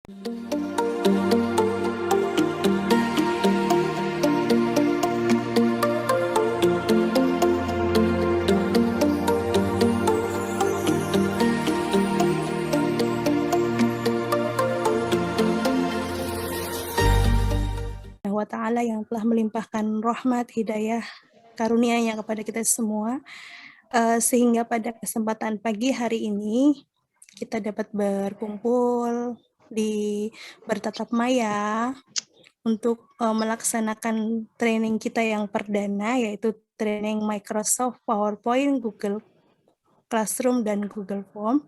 wa ta'ala yang telah melimpahkan rahmat, hidayah, karunia-Nya kepada kita semua, sehingga pada kesempatan pagi hari ini kita dapat berkumpul di bertatap maya untuk melaksanakan training kita yang perdana, yaitu training Microsoft PowerPoint, Google Classroom, dan Google Form.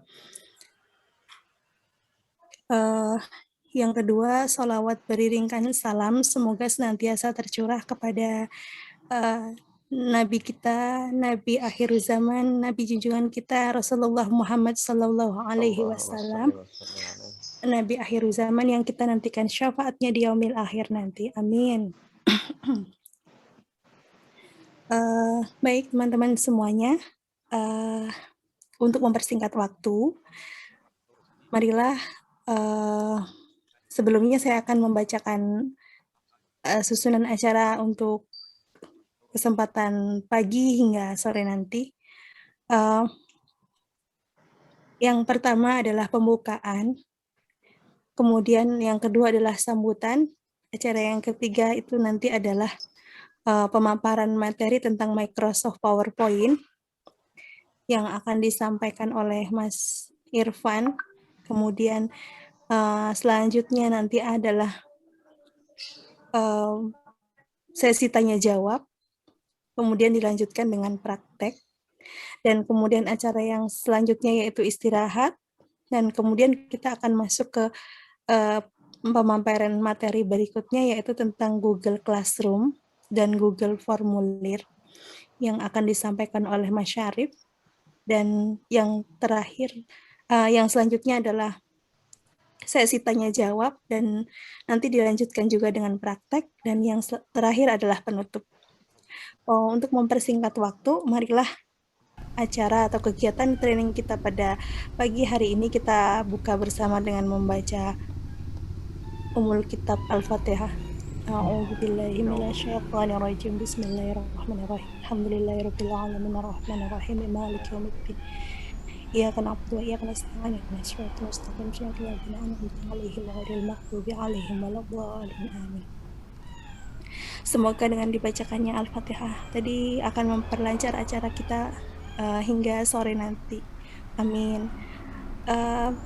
Yang kedua, sholawat beriringkan salam, semoga senantiasa tercurah kepada Nabi kita, Nabi akhir zaman, Nabi junjungan kita, Rasulullah Muhammad Sallallahu Alaihi Wasallam, Nabi akhir zaman yang kita nantikan syafaatnya di yaumil akhir nanti. Amin. Baik teman-teman semuanya, untuk mempersingkat waktu, marilah sebelumnya saya akan membacakan susunan acara untuk kesempatan pagi hingga sore nanti. Yang pertama adalah pembukaan, kemudian yang kedua adalah sambutan, acara yang ketiga itu nanti adalah pemaparan materi tentang Microsoft PowerPoint yang akan disampaikan oleh Mas Irfan. Kemudian selanjutnya nanti adalah sesi tanya jawab, kemudian dilanjutkan dengan praktek, dan kemudian acara yang selanjutnya yaitu istirahat, dan kemudian kita akan masuk ke pemaparan materi berikutnya yaitu tentang Google Classroom dan Google Formulir yang akan disampaikan oleh Mas Syarif, dan yang terakhir, yang selanjutnya adalah sesi tanya jawab dan nanti dilanjutkan juga dengan praktek, dan yang terakhir adalah penutup. Untuk mempersingkat waktu, marilah acara atau kegiatan training kita pada pagi hari ini kita buka bersama dengan membaca Ummul Kitab Al-Fatihah. A'udzubillahi minasyaitonirrajim. Bismillahirrahmanirrahim. Alhamdulillahirabbil alamin arrahmanirrahim maliki yaumiddin. Iyyaka na'budu wa iyyaka nasta'in ihdinas siratal mustaqim siratal ladzina an'amta 'alaihim ghairil maghdubi 'alaihim waladdallin. Amin. Semoga dengan dibacakannya Al-Fatihah tadi akan memperlancar acara kita hingga sore nanti. Amin.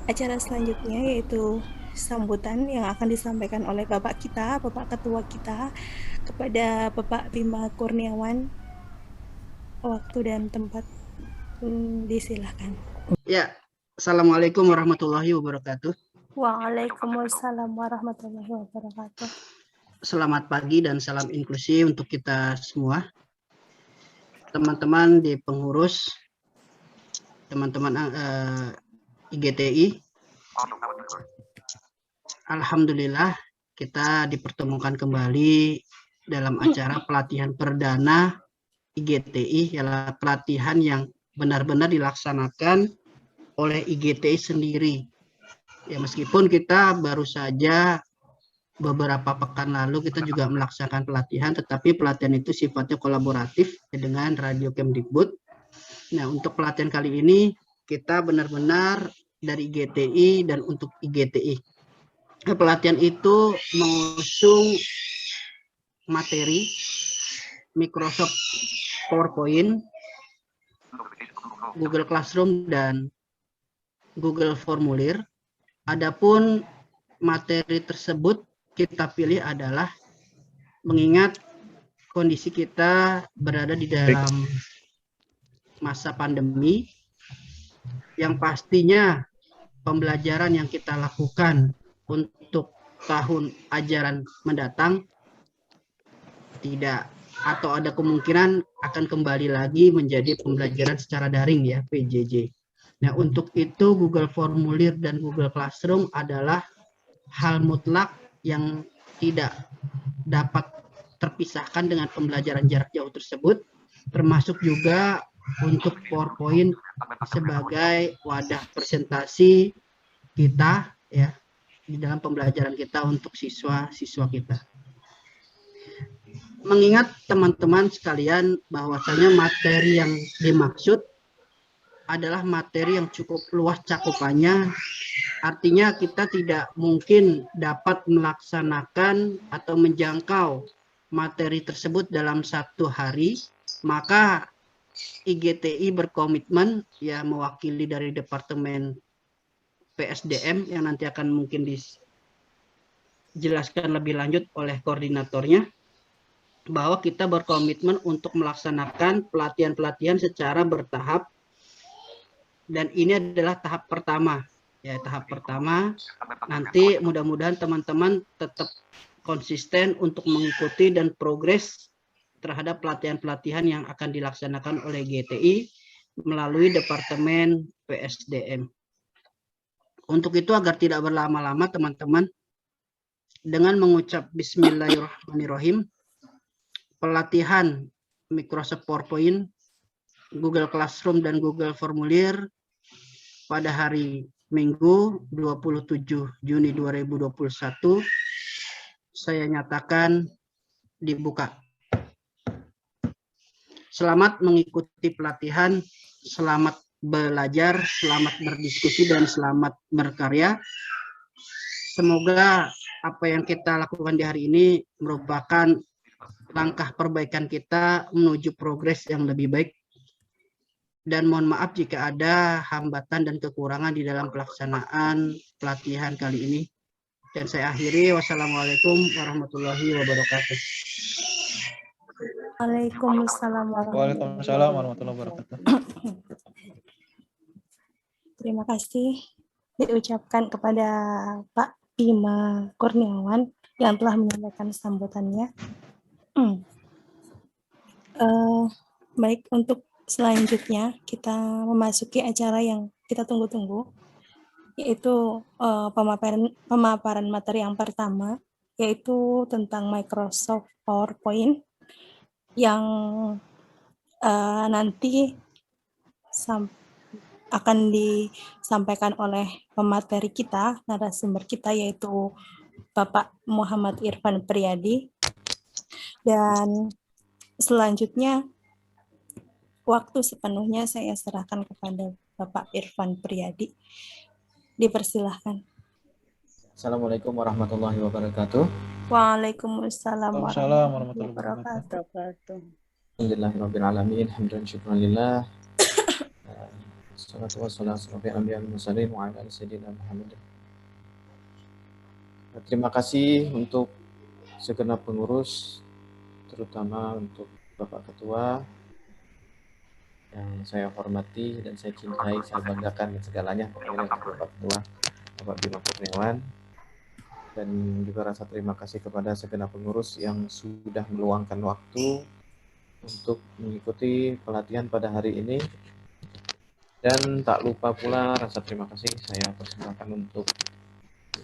Acara selanjutnya yaitu sambutan yang akan disampaikan oleh Bapak kita, Bapak Ketua kita, kepada Bapak Bima Kurniawan. Waktu dan tempat disilahkan. Ya, Assalamualaikum warahmatullahi wabarakatuh. Waalaikumsalam warahmatullahi wabarakatuh. Selamat pagi dan salam inklusi untuk kita semua. Teman-teman di pengurus, teman-teman IGTI. Alhamdulillah kita dipertemukan kembali dalam acara pelatihan perdana IGTI, ialah pelatihan yang benar-benar dilaksanakan oleh IGTI sendiri. Ya, meskipun kita baru saja beberapa pekan lalu kita juga melaksanakan pelatihan, tetapi pelatihan itu sifatnya kolaboratif dengan Radio Kemdikbud. Nah, untuk pelatihan kali ini kita benar-benar dari IGTI dan untuk IGTI. Pelatihan itu mengusung materi Microsoft PowerPoint, Google Classroom, dan Google Formulir. Adapun materi tersebut kita pilih adalah mengingat kondisi kita berada di dalam masa pandemi, yang pastinya pembelajaran yang kita lakukan untuk tahun ajaran mendatang tidak atau ada kemungkinan akan kembali lagi menjadi pembelajaran secara daring, ya, PJJ. Nah, untuk itu Google Formulir dan Google Classroom adalah hal mutlak yang tidak dapat terpisahkan dengan pembelajaran jarak jauh tersebut, termasuk juga untuk PowerPoint sebagai wadah presentasi kita, ya, di dalam pembelajaran kita untuk siswa-siswa kita. Mengingat teman-teman sekalian bahwasanya materi yang dimaksud adalah materi yang cukup luas cakupannya, artinya kita tidak mungkin dapat melaksanakan atau menjangkau materi tersebut dalam satu hari, maka IGTI berkomitmen ya mewakili dari Departemen PSDM yang nanti akan mungkin dijelaskan lebih lanjut oleh koordinatornya, bahwa kita berkomitmen untuk melaksanakan pelatihan-pelatihan secara bertahap, dan ini adalah tahap pertama. Ya, tahap pertama, nanti mudah-mudahan teman-teman tetap konsisten untuk mengikuti dan progres terhadap pelatihan-pelatihan yang akan dilaksanakan oleh GTI melalui Departemen PSDM. Untuk itu agar tidak berlama-lama teman-teman, dengan mengucap Bismillahirrahmanirrahim, pelatihan Microsoft PowerPoint, Google Classroom, dan Google Formulir pada hari Minggu 27 Juni 2021 saya nyatakan dibuka. Selamat mengikuti pelatihan, selamat belajar, selamat berdiskusi, dan selamat berkarya. Semoga apa yang kita lakukan di hari ini merupakan langkah perbaikan kita menuju progres yang lebih baik. Dan mohon maaf jika ada hambatan dan kekurangan di dalam pelaksanaan pelatihan kali ini. Dan saya akhiri, wassalamualaikum warahmatullahi wabarakatuh. Waalaikumsalam warahmatullahi wabarakatuh. Terima kasih diucapkan kepada Pak Bima Kurniawan yang telah menyampaikan sambutannya. Baik, untuk selanjutnya kita memasuki acara yang kita tunggu-tunggu, yaitu pemaparan materi yang pertama, yaitu tentang Microsoft PowerPoint yang nanti akan disampaikan oleh pemateri kita, narasumber kita, yaitu Bapak Muhammad Irfan Priyadi. Dan selanjutnya waktu sepenuhnya saya serahkan kepada Bapak Irfan Priyadi. Dipersilahkan. Assalamualaikum warahmatullahi wabarakatuh. Waalaikumsalam warahmatullahi wabarakatuh. Alhamdulillahirabbil alamin, hamdan syukran lillah. Wassalatu wassalamu ala anbiya'il mursalin wa ala sayyidina Muhammad. Terima kasih untuk segenap pengurus, terutama untuk Bapak Ketua yang saya hormati dan saya cintai, saya banggakan dan segalanya, pokoknya Bapak Ketua, Bapak Bima Kurniawan. Dan juga rasa terima kasih kepada segenap pengurus yang sudah meluangkan waktu untuk mengikuti pelatihan pada hari ini. Dan tak lupa pula rasa terima kasih saya persembahkan untuk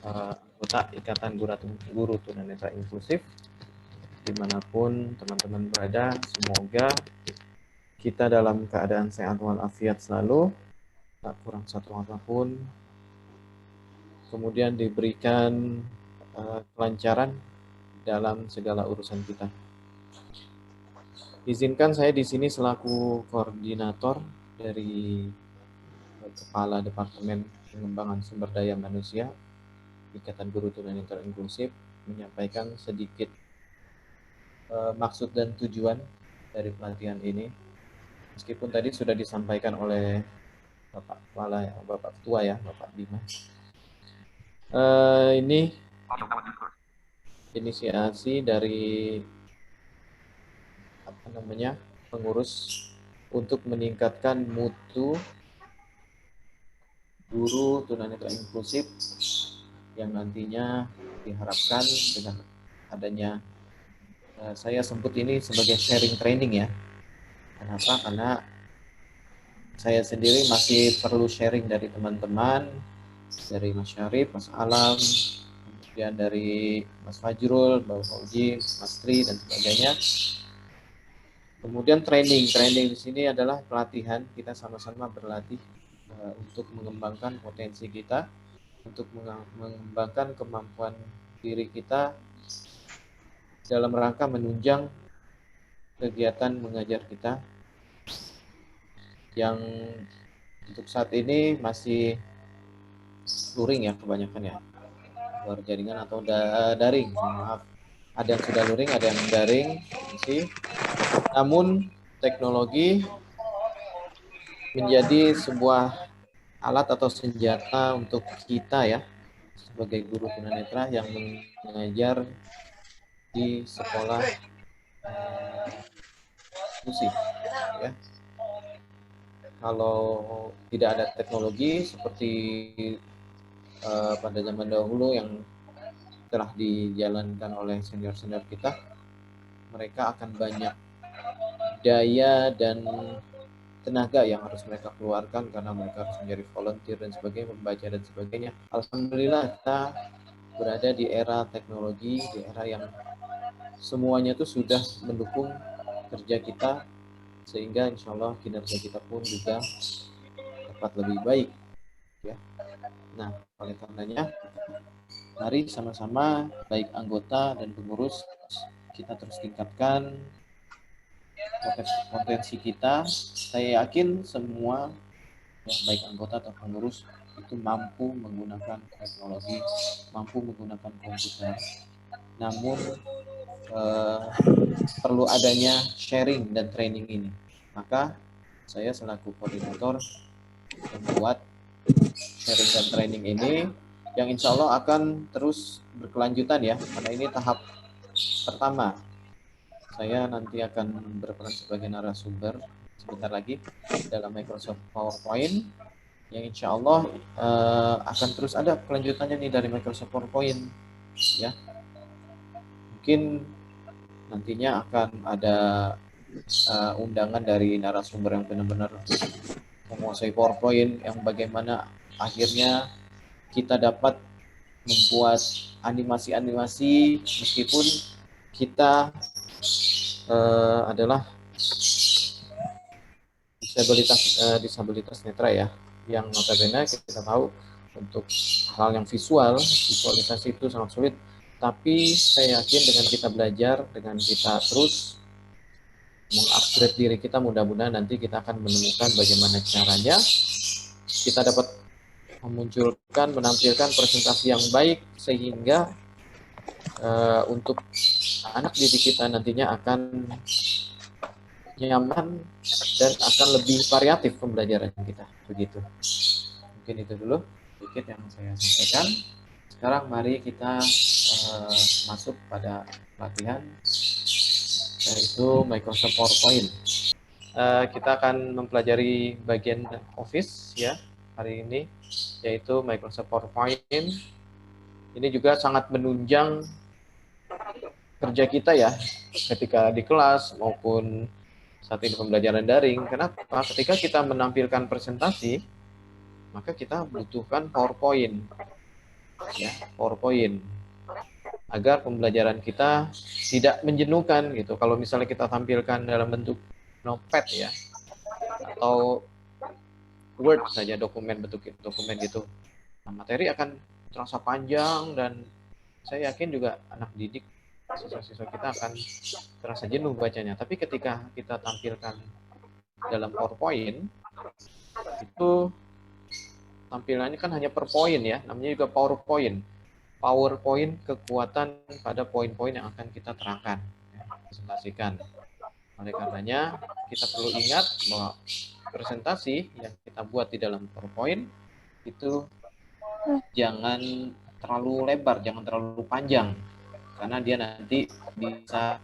anggota Ikatan Guru Tunanetra Inklusif dimanapun teman-teman berada. Semoga kita dalam keadaan sehat walafiat selalu, tak kurang satu apapun, kemudian diberikan kelancaran dalam segala urusan kita. Izinkan saya di sini selaku koordinator dari Kepala Departemen Pengembangan Sumber Daya Manusia Ikatan Guru Tunanetra Inklusif menyampaikan sedikit maksud dan tujuan dari pelatihan ini. Meskipun tadi sudah disampaikan oleh Bapak Kepala, Bapak Ketua ya, Bapak Bima. Ini inisiasi dari pengurus untuk meningkatkan mutu guru tunanetra inklusif yang nantinya diharapkan dengan adanya saya sebut ini sebagai sharing training ya. Kenapa? Karena saya sendiri masih perlu sharing dari teman-teman, dari Mas Syarif, Mas Alam, kemudian dari Mas Fajrul, Bapak Fauji, Mas Tri, dan sebagainya. Kemudian training di sini adalah pelatihan, kita sama-sama berlatih untuk mengembangkan potensi kita untuk mengembangkan kemampuan diri kita dalam rangka menunjang kegiatan mengajar kita yang untuk saat ini masih luring ya kebanyakan ya, luar jaringan atau daring. Maaf, ada yang sudah luring, ada yang daring sih. Namun teknologi menjadi sebuah alat atau senjata untuk kita ya sebagai guru tunanetra yang mengajar di sekolah musik ya. Kalau tidak ada teknologi seperti pada zaman dahulu yang telah dijalankan oleh senior-senior kita, mereka akan banyak daya dan tenaga yang harus mereka keluarkan karena mereka harus menjadi volunteer dan sebagainya, membaca dan sebagainya. Alhamdulillah kita berada di era teknologi, di era yang semuanya itu sudah mendukung kerja kita, sehingga insya Allah kinerja kita pun juga dapat lebih baik ya. Nah, oleh karenanya mari sama-sama baik anggota dan pengurus kita terus tingkatkan potensi kita. Saya yakin semua ya, baik anggota atau pengurus itu mampu menggunakan teknologi, mampu menggunakan komputer. Namun perlu adanya sharing dan training ini. Maka saya selaku koordinator membuat sharing dan training ini yang insya Allah akan terus berkelanjutan ya, karena ini tahap pertama. Saya nanti akan berperan sebagai narasumber sebentar lagi dalam Microsoft PowerPoint yang insya Allah akan terus ada kelanjutannya nih dari Microsoft PowerPoint ya. Mungkin nantinya akan ada undangan dari narasumber yang benar-benar menguasai PowerPoint, yang bagaimana akhirnya kita dapat membuat animasi-animasi meskipun kita adalah disabilitas netra ya, yang notabene kita tahu untuk hal yang visualisasi itu sangat sulit. Tapi saya yakin dengan kita belajar, dengan kita terus mengupgrade diri kita, mudah-mudahan nanti kita akan menemukan bagaimana caranya kita dapat menampilkan presentasi yang baik sehingga untuk anak didik kita nantinya akan nyaman dan akan lebih variatif pembelajaran kita, begitu. Mungkin itu dulu sedikit yang saya sampaikan. Sekarang mari kita masuk pada pelatihan, yaitu Microsoft PowerPoint. Kita akan mempelajari bagian Office ya hari ini, yaitu Microsoft PowerPoint. Ini juga sangat menunjang kerja kita ya, ketika di kelas maupun saat ini pembelajaran daring. Kenapa? Ketika kita menampilkan presentasi, maka kita butuhkan PowerPoint. Ya, PowerPoint. Agar pembelajaran kita tidak menjenuhkan gitu. Kalau misalnya kita tampilkan dalam bentuk notepad ya, atau Word saja, bentuk dokumen gitu. Nah, materi akan terasa panjang dan saya yakin juga anak didik, siswa-siswa kita akan terasa jenuh bacanya. Tapi ketika kita tampilkan dalam PowerPoint, itu tampilannya kan hanya per poin ya, namanya juga PowerPoint. PowerPoint kekuatan pada poin-poin yang akan kita terangkan, ya, presentasikan. Oleh karenanya, kita perlu ingat bahwa presentasi yang kita buat di dalam PowerPoint itu jangan terlalu lebar, jangan terlalu panjang, karena dia nanti bisa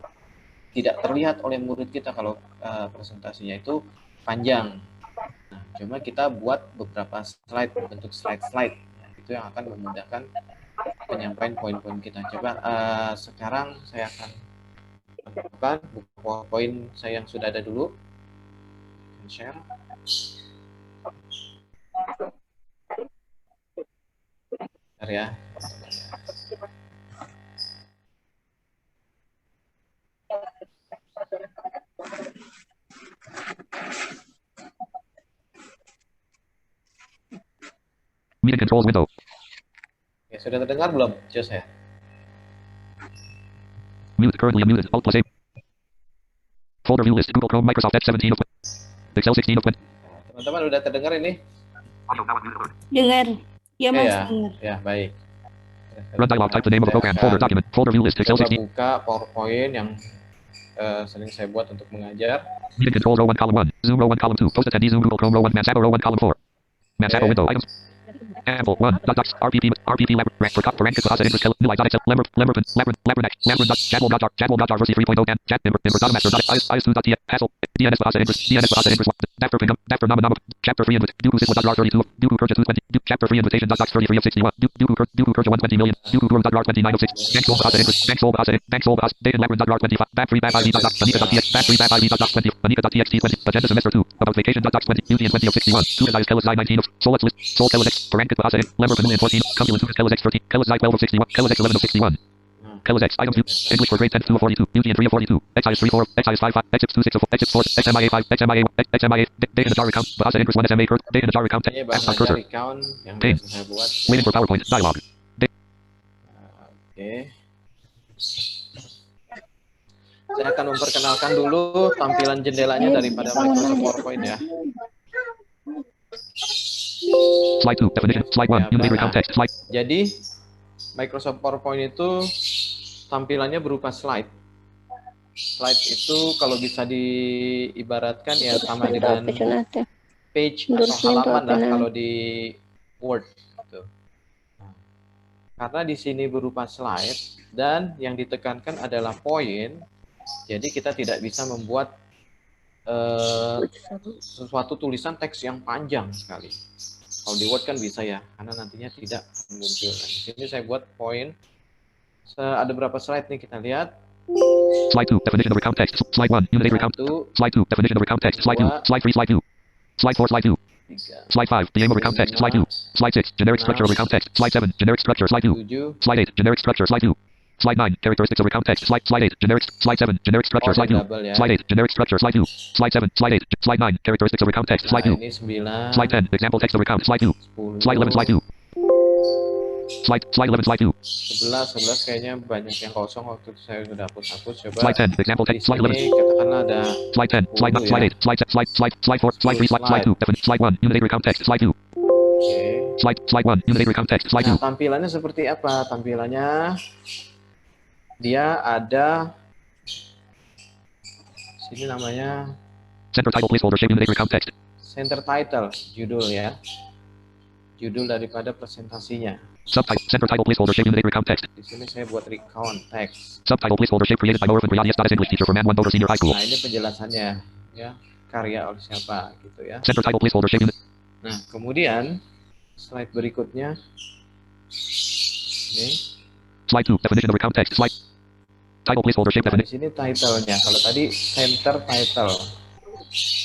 tidak terlihat oleh murid kita kalau presentasinya itu panjang. Nah, cuma kita buat beberapa slide bentuk slide-slide, itu yang akan memudahkan penyampaian poin-poin kita. Coba sekarang saya akan buka PowerPoint saya yang sudah ada dulu. Share. Bentar ya. Media controls window. Sudah terdengar belum? Just ya. Mute, currently unmuted. Alt plus A. Folder view list. Google Chrome, Microsoft Edge 17 of Excel 16 of Teman-teman udah terdengar ini? Dengar. Ya, Oke Mas. ya. Dengar. Ya, baik. Run dialog. Type the name of the program. Folder document. Folder view list. Excel Coba 16. buka PowerPoint yang sering saya buat untuk mengajar. Meeting controls row 1 column 1. Zoom row 1 column 2. Post attendee Zoom Google Chrome row 1. Mansabo row 1 column 4. Mansabo window items. Ample 1. Docs. RPP lab. For cut. For rank. Class. Interest. New light. Excel. Lemmer. Channel. Versi 3.0. And chat. Master. IS2. Hassle. DNS. Interest. DNS. Interest. Daftar income. Daftar number. Chapter 3. Duku 6.R32. Duku purchase 220. Chapter 3 invitation. Docs 33 of 61. Duku purchase 120 million. Duku R29 of 6. Bank sold. Interest. Bank sold. Data Labyrinth. R25. Back 3. Back ID. Docs. Anika.txt. Back 3. Back ID. Docs 20. Anika.txt 20. Agenda semester 2. About vacation. Docs 20. Union 20 of 61. Tugas Kellis 19 of. Solix list. Sol Kellis X. Paranka. Lemmer. Pavilion 14. Cumulus. Kellis X 13. Kellis I 12 of 61. Kellis X 11 of 61. Kellis X. Items 2. English for grade 10 2 of 42. Union 3 of 42. XIS 3 4. XIS 5 5. XIS 2 6 of XIS 4. XMIA 5. XMIA. XMIA. Data in the jar account. Bahasa Interest 1 SMA. Data in the jar account. Ini bahasa Cursor. account yang Okay. biasa saya buat. Waiting for PowerPoint. Dialog. Oke. Saya akan memperkenalkan dulu tampilan jendelanya daripada Microsoft PowerPoint ya. Slide 2. Definition. Slide 1. Unilater context. Slide. Jadi Microsoft PowerPoint itu tampilannya berupa slide. Slide itu kalau bisa diibaratkan ya sama dengan page atau halaman lah kalau di Word. Gitu. Nah, karena di sini berupa slide dan yang ditekankan adalah poin, jadi kita tidak bisa membuat sesuatu tulisan teks yang panjang sekali. Kalau di Word kan bisa ya, karena nantinya tidak muncul. Nah, di sini saya buat poin. Ada berapa slide nih kita lihat? Slide 2. Definition of account text. Slide 1. Unilater account. 1, Slide 2. Definition of account text. Slide 2. Slide 3. Slide 2. Slide 4. Slide 2. 3, Slide 5. The aim of account text. Slide 2. Slide 6. Generic structure of account text. Slide 7. Generic structure. Slide 2. 7. Slide 8. Generic structure. Slide 2. Slide 9. Characteristics of account text. Slide 8. Generic. Slide 7. Generic structure. Slide 2. Double ya. Slide 8. Generic structure. Slide 2. Slide 7. Slide 8. Slide 9. Characteristics of account text. Slide Nah, 2. ini 9, Slide 10. Example text of account. Slide 2. 10, Slide 11. Slide 2. Slide 11. Slide 2. 11 kayaknya banyak yang kosong waktu itu saya sudah hapus. Coba Slide 10. Example di text. Slide 11. sini katakanlah ada Slide 10. Slide 9. Slide 8. Slide 4. Slide 3. Slide 2. Slide 1. Unilater account text. Slide 2. oke. Slide 1. Unilater account text. Slide Nah, 2. tampilannya seperti apa? Tampilannya dia ada sini namanya Center title placeholder shape unilater account text. center title, judul ya. Judul daripada presentasinya. Subtitle. Center title placeholder shape unilater account text. Di sini saya buat recount text. Subtitle placeholder shape created by Norman Brianius. English teacher for Man 1 Boulder Senior High School. Nah, ini penjelasannya ya. Karya oleh siapa gitu ya. Center title placeholder shape unit. Nah, kemudian slide berikutnya ini. Slide 2. Definition of account text. Slide. Title placeholder shape Nah, di definition. sini title-nya. Kalau tadi center title.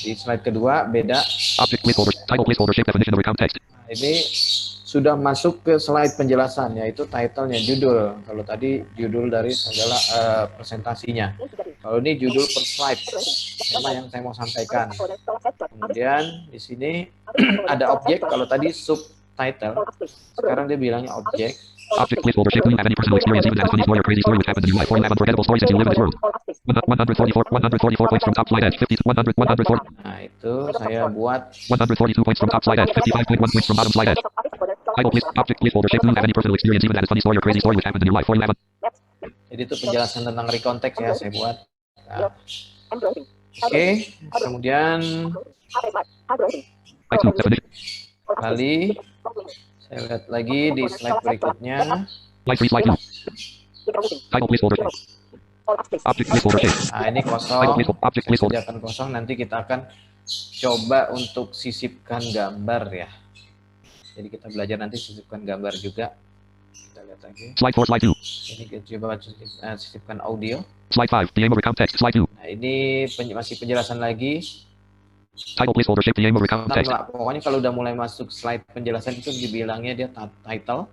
Di slide kedua beda. Object placeholder. Title placeholder shape definition of account text. Nah, ini sudah masuk ke slide penjelasan, yaitu title-nya, judul. Kalau tadi judul dari segala presentasinya. Kalau ini judul per slide, tema yang saya mau sampaikan. Kemudian di sini ada objek. Kalau tadi subtitle, sekarang dia bilangnya objek. Object placeholder shape. Do you have any personal experience even as a funny story or crazy story which happened in your life or an unforgettable story since you live in this world? 144 points from top slide edge. 140. Nah, itu saya buat 142 points from top slide edge. 55.1 points from bottom slide edge. Title place. Object placeholder shape. Do you have any personal experience even as a funny story or crazy story which happened in your life or an jadi itu penjelasan tentang recount text ya saya buat. Nah, oke, kemudian Slide 2. Definition. kali saya lihat lagi di slide berikutnya. Slide 3. Slide 2. Title placeholder shape. Object placeholder shape. Nah, ini Title kosong. placeholder. Object Saya placeholder. sediakan kosong. Nanti kita akan coba untuk sisipkan gambar ya. Jadi kita belajar nanti sisipkan gambar juga. Kita lihat lagi. Slide 4. Slide 2. Ini kita coba sisipkan audio. Slide 5. The aim of account text. Slide 2. Nah, ini masih penjelasan lagi. Title placeholder shape. The aim of account Ntar text. lah, pokoknya kalau udah mulai masuk slide penjelasan itu dibilangnya dia title.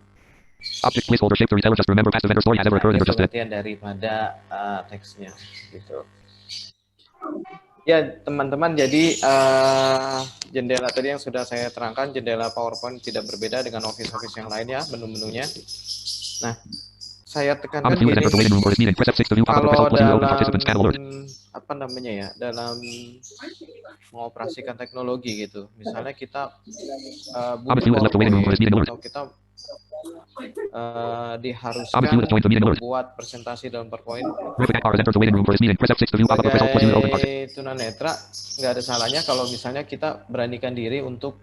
Object placeholder shape. The reseller just remember past event or story has ever occurred in or just did. Pengertian daripada teksnya gitu. Ya, teman-teman, jadi jendela tadi yang sudah saya terangkan, jendela PowerPoint tidak berbeda dengan Office yang lainnya, menu-menunya. Nah, saya tekankan Comment view and gini, enter for waiting room for this meeting. Press F6 to view pop-up kalau result plus view open dalam participants tab alert. apa namanya ya, dalam mengoperasikan teknologi gitu, misalnya kita Comment view has left the waiting room for this meeting alert. atau kita Comment diharuskan view has joined the meeting alert. membuat presentasi dalam PowerPoint. Graphic bar has entered the waiting room for this meeting. Press F6 to view pop-up result plus view open participants. Sebagai tunanetra, nggak ada salahnya kalau misalnya kita beranikan diri untuk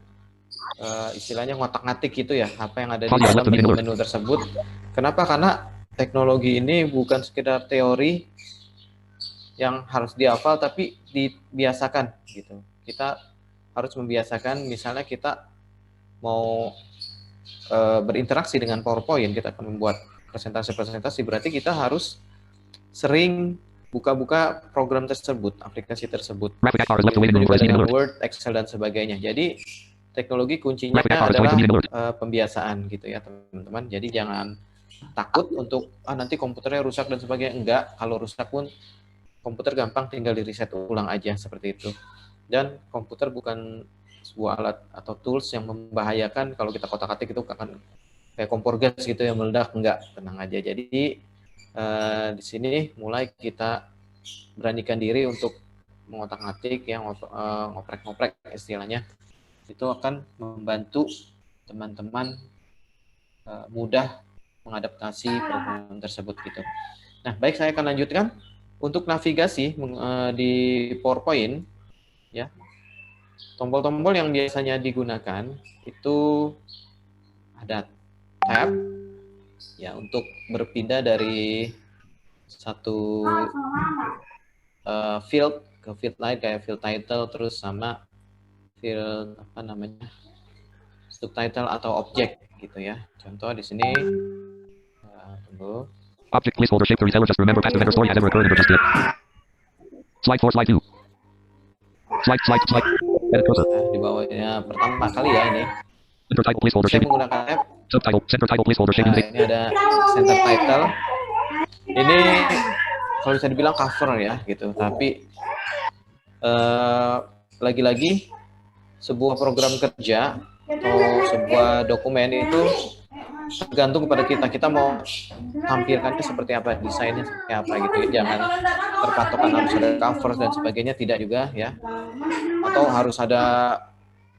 istilahnya ngotak-ngatik gitu ya, apa yang ada di dalam menu-menu tersebut. Kenapa? Karena teknologi ini bukan sekedar teori yang harus dihafal, tapi dibiasakan gitu. Kita harus membiasakan, misalnya kita mau berinteraksi dengan PowerPoint, kita akan membuat presentasi-presentasi, berarti kita harus sering buka-buka program tersebut, aplikasi tersebut, Word, Excel, dan sebagainya. Jadi teknologi kuncinya adalah pembiasaan gitu ya teman-teman. Jadi jangan takut untuk nanti komputernya rusak dan sebagainya. Enggak, kalau rusak pun komputer gampang, tinggal di reset ulang aja seperti itu. Dan komputer bukan sebuah alat atau tools yang membahayakan. Kalau kita kotak-katik itu akan kayak kompor gas gitu yang meledak. Enggak, tenang aja. Jadi di sini mulai kita beranikan diri untuk mengotak-ngatik, yang ngoprek-ngoprek istilahnya. Itu akan membantu teman-teman mudah mengadaptasi program tersebut gitu. Nah, baik, saya akan lanjutkan untuk navigasi di PowerPoint ya. Tombol-tombol yang biasanya digunakan itu ada tab ya untuk berpindah dari satu field ke field lain, kayak field title terus sama field apa namanya, subtitle atau objek gitu ya. Contoh di sini tunggu. Object placeholder shape to reseller, just remember past event or story has ever occurred and just it. Slide 4, slide 2. Slide. Edit cursor. Nah, di bawahnya pertama kali ya ini. Center title placeholder Saya shape. menggunakan tab. Subtitle, center title placeholder shape. Nah, ini ada center title. Ini kalau bisa dibilang cover ya gitu, tapi lagi-lagi sebuah program kerja atau sebuah dokumen itu tergantung kepada kita mau tampilkannya seperti apa, desainnya seperti apa gitu. Jangan terpatokan harus ada cover dan sebagainya, tidak juga ya. Atau harus ada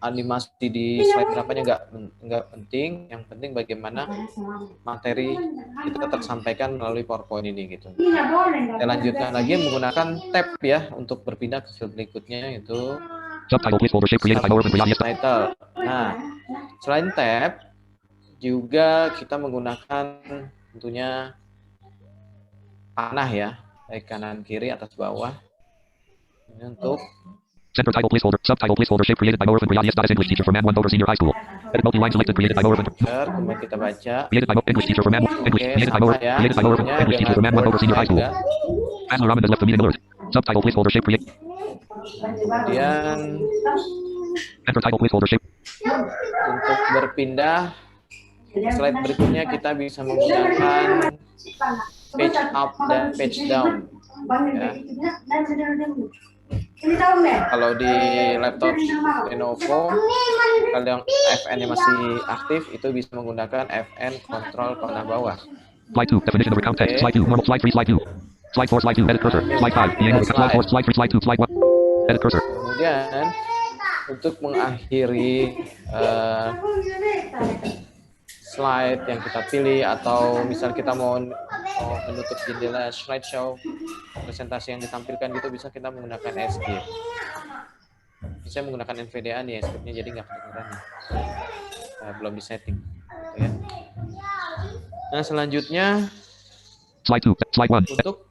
animasi di slide berapanya, nggak penting. Yang penting bagaimana materi kita tersampaikan melalui PowerPoint ini gitu. Kita lanjutkan lagi menggunakan tab ya untuk berpindah ke slide berikutnya, itu Subtitle placeholder shape created by Laura Brianis. title. Nah, selain tab juga kita menggunakan tentunya panah ya, baik kanan kiri atas bawah. Ini untuk Center title placeholder, subtitle placeholder shape created by Laura Brianis. English teacher for Man 1 Boulder Senior High School. Edit multi-line selected created by Laura. kemudian kita baca. Created by English teacher for Man. English created by Laura. Created by Laura. English teacher for Man 1 Boulder Senior High School. Aslan Rahman has left the meeting alert. Subtitle placeholder shape created. Kemudian Enter title placeholder shape. untuk berpindah slide berikutnya kita bisa menggunakan page up dan page down ya. Kalau di laptop Lenovo, kalau yang FN-nya masih aktif, itu bisa menggunakan FN kontrol panah bawah. Slide 2, definition of account text. Slide 2, normal. Slide 3, slide 2. Slide 4, slide 2, edit cursor. Slide 5, the angle of slide 4, slide 3, slide 2, slide 1. Edit cursor. Kemudian untuk mengakhiri slide yang kita pilih, atau misal kita mau menutup jendela slideshow presentasi yang ditampilkan gitu, bisa kita menggunakan escape. Bisa menggunakan NVDA nih escape-nya, jadi nggak kedengeran nih. Belum disetting gitu ya. Nah, selanjutnya Slide 2, slide 1. untuk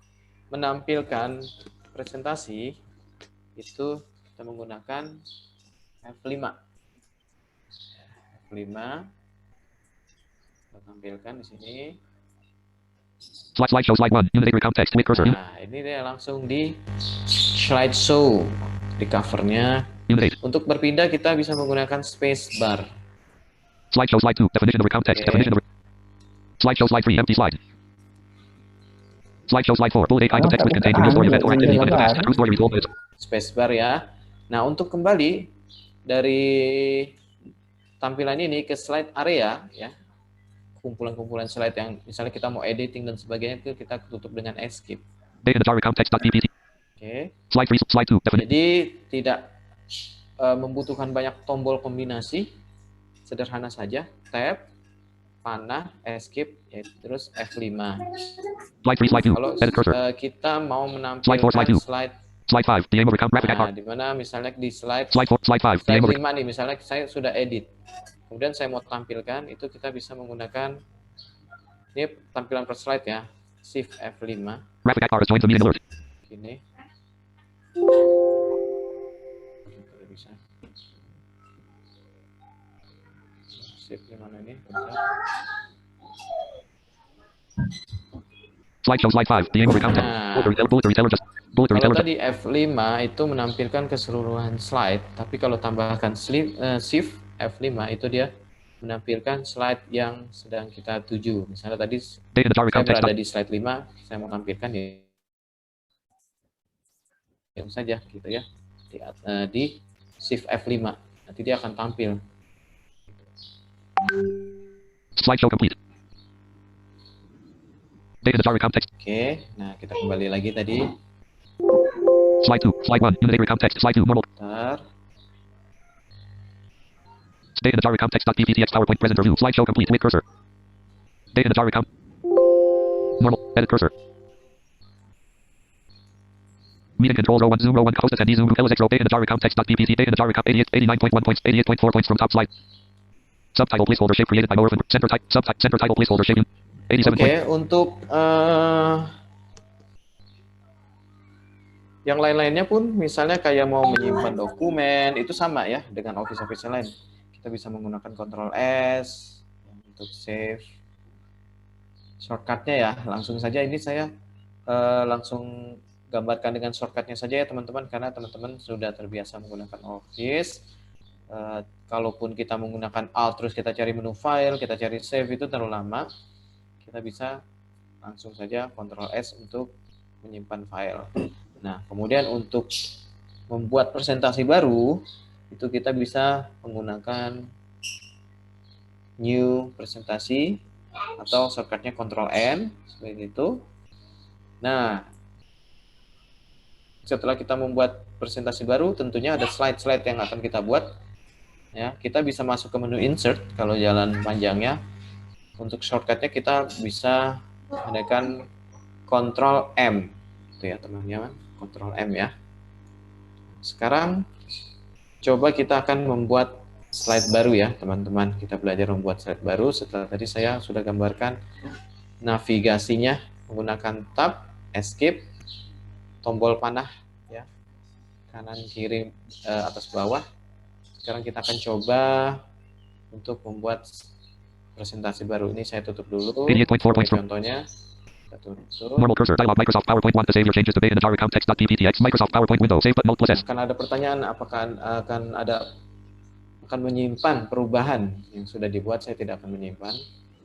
menampilkan presentasi itu kita menggunakan F5. F5 kita tampilkan di sini. Slideshow, slide 1. Unit 8 account text. With cursor. Nah, ini dia langsung di slideshow di covernya. Unit 8. Untuk berpindah kita bisa menggunakan space bar. Slideshow, slide 2. Definition of account text. Okay. Definition of. Slideshow, slide 3. Empty slide. Slideshow, slide 4. Bullet 8 items text which contains a real story event or activity. True story retold. spacebar ya. Nah, untuk kembali dari tampilan ini ke slide area ya, kumpulan-kumpulan slide yang misalnya kita mau editing dan sebagainya, itu kita tutup dengan escape. Data Java context.ppt. Oke. Slide 3, slide 2, definite. Jadi tidak membutuhkan banyak tombol kombinasi, sederhana saja, tab, panah, escape, terus F5. Slide 3, slide 2, Kalau edit cursor. kita mau Slide 4, slide menampilkan 2. slide, Slide 5, the aim of graphic nah, icon. di mana misalnya di slide Slide 4, slide 5, the slide aim of 5 nih, misalnya saya sudah edit. Kemudian saya mau tampilkan, itu kita bisa menggunakan, ini tampilan per slide ya, Shift F5. graphic icon is joined to meeting alert. Gini. Tidak bisa. Shift di mana ini? Bentar. Slide show, slide 5, the aim of context. Nah, Bullet retailer just. Bullet kalau retailer just. tadi F5 itu menampilkan keseluruhan slide, tapi kalau tambahkan Shift F5 itu dia menampilkan slide yang sedang kita tuju. Misalnya tadi Data Java saya context. berada di slide 5, saya mau tampilkan ya saja gitu ya. Di Shift F5. Nanti dia akan tampil. Slide show complete. Data Java context. Oke, nah kita kembali lagi tadi. Slide 2, slide 1, unit area context. Slide 2, normal. Bentar. Data Java context.pptx PowerPoint presenter view. Slide show complete with cursor. Data Java normal. Edit cursor. Meeting controls row 1, zoom row 1, host attendee, zoom, LSX row, data Java context.ppt, data Java 89.1 points, 88.4 points from top slide. Subtitle placeholder shape created by Morphin. Center type, center title placeholder shape. 87 Oke, points. untuk yang lain-lainnya pun, misalnya kayak mau menyimpan dokumen, itu sama ya dengan Office lain. Kita bisa menggunakan Ctrl S untuk save. Shortcutnya ya, langsung saja ini saya langsung gambarkan dengan shortcutnya saja ya teman-teman, karena teman-teman sudah terbiasa menggunakan Office. Kalaupun kita menggunakan Alt terus kita cari menu file, kita cari save, itu terlalu lama. Kita bisa langsung saja Ctrl S untuk menyimpan file. Nah, kemudian untuk membuat presentasi baru, itu kita bisa menggunakan New Presentasi atau shortcutnya Ctrl N, seperti itu. Nah, setelah kita membuat presentasi baru, tentunya ada slide-slide yang akan kita buat. Ya, kita bisa masuk ke menu Insert kalau jalan panjangnya. Untuk shortcutnya kita bisa menekan Ctrl M, itu ya teman-teman, Ctrl M ya. Sekarang coba kita akan membuat slide baru ya teman-teman. Kita belajar membuat slide baru. Setelah tadi saya sudah gambarkan navigasinya menggunakan Tab, Escape, tombol panah ya, kanan kiri atas bawah. Sekarang kita akan coba untuk membuat presentasi baru. Ini saya tutup dulu. 88.4 points from Contohnya kita tutup. normal cursor dialog. Microsoft PowerPoint. Want to save your changes to data Java context.pptx. Microsoft PowerPoint window. Save button. Alt plus S. Akan ada pertanyaan apakah akan menyimpan perubahan yang sudah dibuat. Saya tidak akan menyimpan.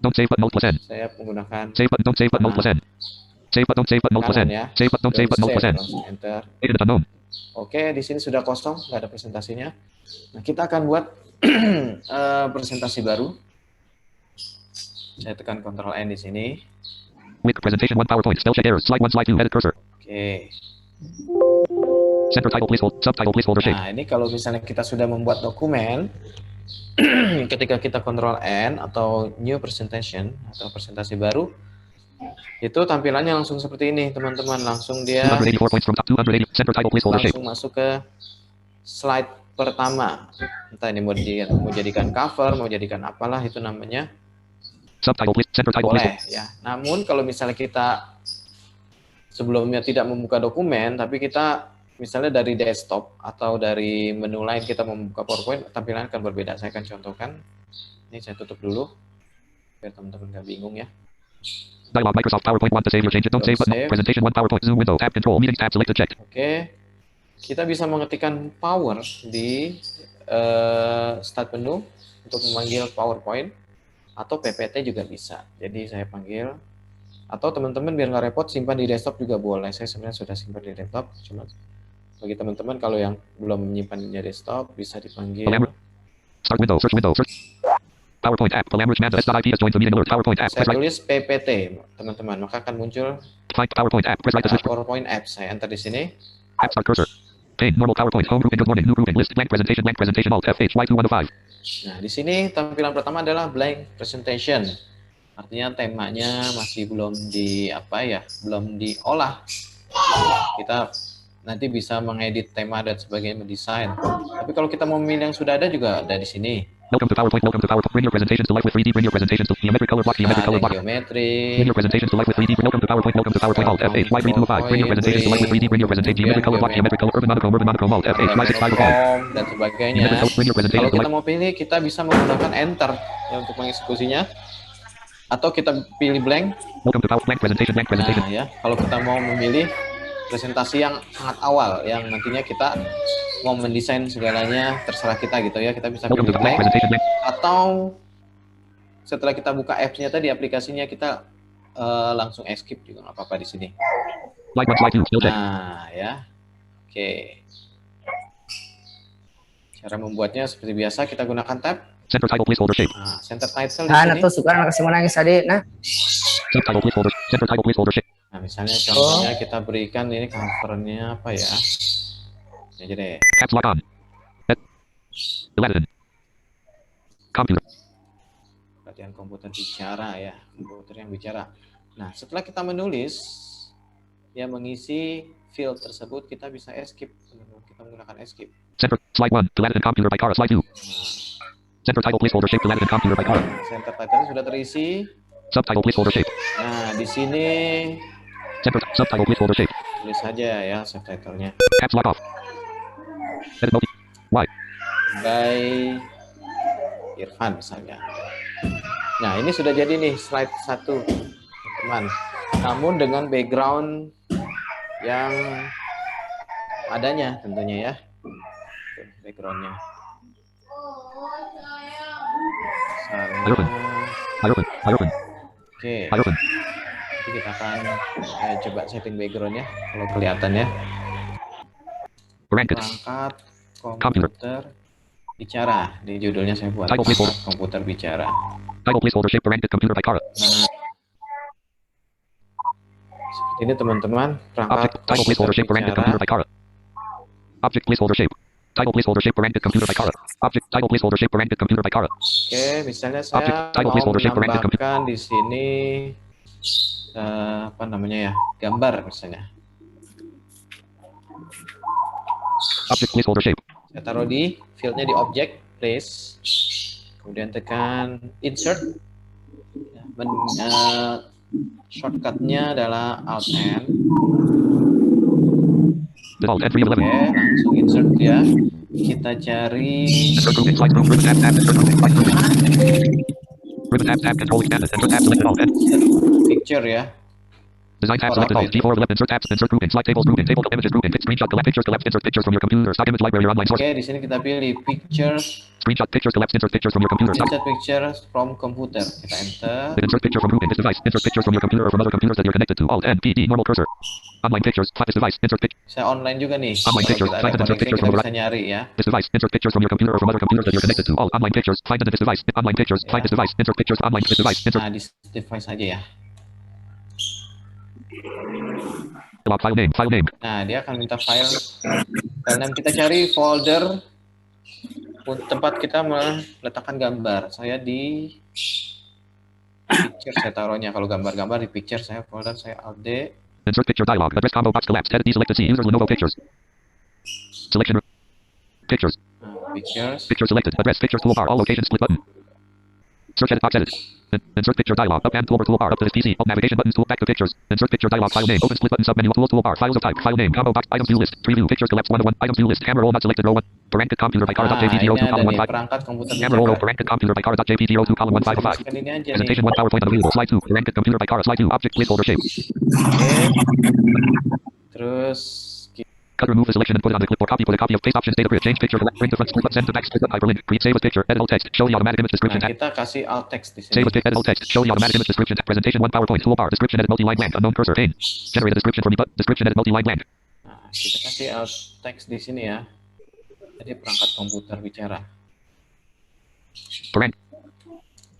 Don't save button. Alt plus N. Saya menggunakan Save button. Don't save button. Alt plus N. Save button. Don't save button. Alt plus N. kanan ya. Save button. Don't save button. Alt plus N. Langsung enter. Data unknown. Oke, di sini sudah kosong, nggak ada presentasinya. Nah, kita akan buat presentasi baru. Saya tekan Ctrl N di sini. With presentation 1 PowerPoint. Spell check errors. Slide 1, slide 2. Edit cursor. Oke. Center title placeholder. Subtitle placeholder shape. Nah, ini kalau misalnya kita sudah membuat dokumen, ketika kita Ctrl N atau New Presentation atau presentasi baru, itu tampilannya langsung seperti ini, teman-teman. Langsung dia 284 points from top. 280. Center title placeholder shape. langsung masuk ke slide pertama. Entah ini mau jadikan cover, mau jadikan apalah itu namanya. Subtitle center title Boleh placeholder. ya. Namun kalau misalnya kita sebelumnya tidak membuka dokumen, tapi kita misalnya dari desktop atau dari menu lain kita membuka PowerPoint, tampilan akan berbeda. Saya akan contohkan. Ini saya tutup dulu biar teman-teman nggak bingung ya. Dialog. Microsoft PowerPoint. Want to save your changes. Don't Don't save button. save. Presentation 1 PowerPoint. Zoom window. Tab control. Meetings tab selected checked. Oke, kita bisa mengetikkan power di start menu untuk memanggil PowerPoint atau PPT juga bisa. Jadi saya panggil, atau teman-teman biar nggak repot simpan di desktop juga boleh. Saya sebenarnya sudah simpan di desktop, cuma Bagi teman-teman kalau yang belum menyimpannya desktop bisa dipanggil Palamra. Start window. Search window. Search. PowerPoint app. Palamra Manda S.IT has joined the meeting alert. PowerPoint app. saya Press right. tulis PPT teman-teman, maka akan muncul Find PowerPoint app. Press right to switch. PowerPoint app. Saya enter di sini. App start cursor. Pane. Normal PowerPoint. Home grouping. Good morning. New grouping. List. Blank presentation. Blank presentation. Alt F H Y2105. Nah, di sini tampilan pertama adalah blank presentation. Artinya temanya masih belum belum diolah. Kita nanti bisa mengedit tema dan sebagainya, mendesain. Tapi kalau kita mau memilih yang sudah ada juga ada di sini. Welcome to PowerPoint. Welcome to PowerPoint. Bring your presentations to life with 3D. Bring your presentations to geometric color block. Geometric color block. Geometri. Bring your presentations to life with 3D. Welcome to PowerPoint. Welcome to PowerPoint. Alt F H Y3205. Bring your presentations to life with 3D. Bring your presentation. Geometric color block. Geometric color. Urban monochrome. Urban monochrome. Alt F H Y6505. Dan sebagainya. Bring your presentations Kalau to kita life. mau pilih, kita bisa menggunakan enter ya untuk mengeksekusinya. Atau kita pilih blank. Welcome to PowerPoint. Blank presentation. Blank presentation. Nah, ya, kalau kita mau memilih presentasi yang sangat awal, yang nantinya kita mau mendesain segalanya, terserah kita gitu ya, kita bisa Welcome to pilih the blank blank. presentation. Blank. Atau setelah kita buka apps-nya tadi, aplikasinya, kita langsung escape juga nggak apa-apa di sini. Slide 1, slide 2. Still check. Nah, ya, oke. Cara membuatnya seperti biasa, kita gunakan tab. Center title placeholder shape. Nah, center title di Nah, sini. nato suka anak kasih nangis tadi. Nah, Subtitle placeholder. Center title placeholder shape. Nah, misalnya contohnya kita berikan ini covernya apa ya? Ini aja deh. Caps lock on. 11. Computer. Latihan komputer bicara ya, komputer yang bicara. Nah, setelah kita menulis, ya mengisi field tersebut, kita bisa escape. Kita menggunakan escape. Center. Slide 1. To edit and computer by Cara. Slide 2. Center title placeholder shape. To edit and computer by Cara. Center title sudah terisi. Subtitle placeholder shape. Nah, di sini Center. Subtitle placeholder shape. tulis saja ya subtitlenya. Caps lock off. Edit multi. Y. By Irfan misalnya. Nah, ini sudah jadi nih slide 1, teman-teman. Namun dengan background yang adanya tentunya ya. Tuh, backgroundnya. Higher open. Oke, Higher open. nanti kita akan coba setting backgroundnya kalau kelihatan ya. Brackets. Perangkat komputer bicara. Di judulnya saya buat Title placeholder. perangkat komputer bicara. Title placeholder shape. Bracket computer by Cara. Nah, seperti ini teman-teman, perangkat Object. Title placeholder shape. Bracket computer bicara. by Cara. Object placeholder shape. Title placeholder shape. Bracket computer by Cara. Object. Title placeholder shape. Bracket computer by Cara. Oke, misalnya saya Object. Title mau placeholder shape. Bracket computer. menambahkan di sini apa namanya ya, gambar misalnya. Object placeholder shape. Saya taruh di fieldnya di object, place, kemudian tekan insert. Ya, shortcutnya adalah Alt N. Default N3 of 11. Oke, langsung insert ya. Kita cari Insert grouping. Slide group. Ribbon tab. Insert grouping. Slide group. Ribbon tab. Control expanded. Insert tab. Select Alt N. picture ya. Design tab selected all. G4 of 11. Insert tabs. Insert grouping. Slide tables grouping. Table images grouping. Fit screenshot. Collect pictures. Collect. Insert pictures from your computer. Stock image library or online source. Oke, di sini kita pilih pictures, Screenshot pictures. Collect. Insert pictures from your computer. Stock. insert pictures from computer. Kita enter. Insert picture from grouping. This device. Insert pictures from your computer or from other computers that you're connected to. Alt N P D. Normal cursor. Online pictures. Find this device. Insert picture. Saya online juga nih. Online Kalau pictures. kita Find ada and insert koneksi, pictures kita from bisa nyari ya. This device. Insert pictures from your computer or from other computers that you're connected to. Alt online pictures. Find and this device. Online pictures. Find this device. Insert pictures. Online this device. Insert. Nah, di device aja ya. Log file name. File name. Nah, dia akan minta file. Dan kita cari folder tempat kita meletakkan gambar. Saya di picture saya taruhnya. Kalau gambar-gambar di picture saya folder saya Alt D. Insert picture dialog. Address combo box collapsed. Edit deselect to see. Users Lenovo pictures. Selection. Pictures. Nah, pictures. Picture selected. Address picture toolbar. All locations split button. Search edit box edit. Insert picture dialog. Up and toolbar. Up to this PC. Alt navigation buttons. Tool back to pictures. Insert picture dialog. File name. Open split button. Submenu. Toolbar. Files of type. File name. Combo box. Items view list. Preview. Pictures collapsed 1 to 1. Items view list. Camera roll not selected. Row 1. Parented computer by Nah, Cara.jpg ini 02 ada column nih 15. perangkat komputer Camera roll. bicara. Parented computer by Cara.jpg 02 column 1505. Seperti ini aja nih. Presentation 1 PowerPoint unavailable. Slide 2. Parented computer by Cara. Slide 2. Object placeholder shape. Oke. Terus Cut, remove the selection and put it on the clipboard. Copy, put a copy of paste options, data grid, change picture, bring to front, split, send to back, split, hyperlink, create, save with picture, edit alt text, show the automatic image description nah, tab. kita kasih alt text di sini. Save with pic, edit alt text, show the automatic image description tab. Presentation 1 PowerPoint toolbar, description edit multi-line blank, unknown cursor, pane. Generate a description for me, but description edit multi-line blank. Nah, kita kasih alt text di sini ya. Jadi perangkat komputer bicara. Parent.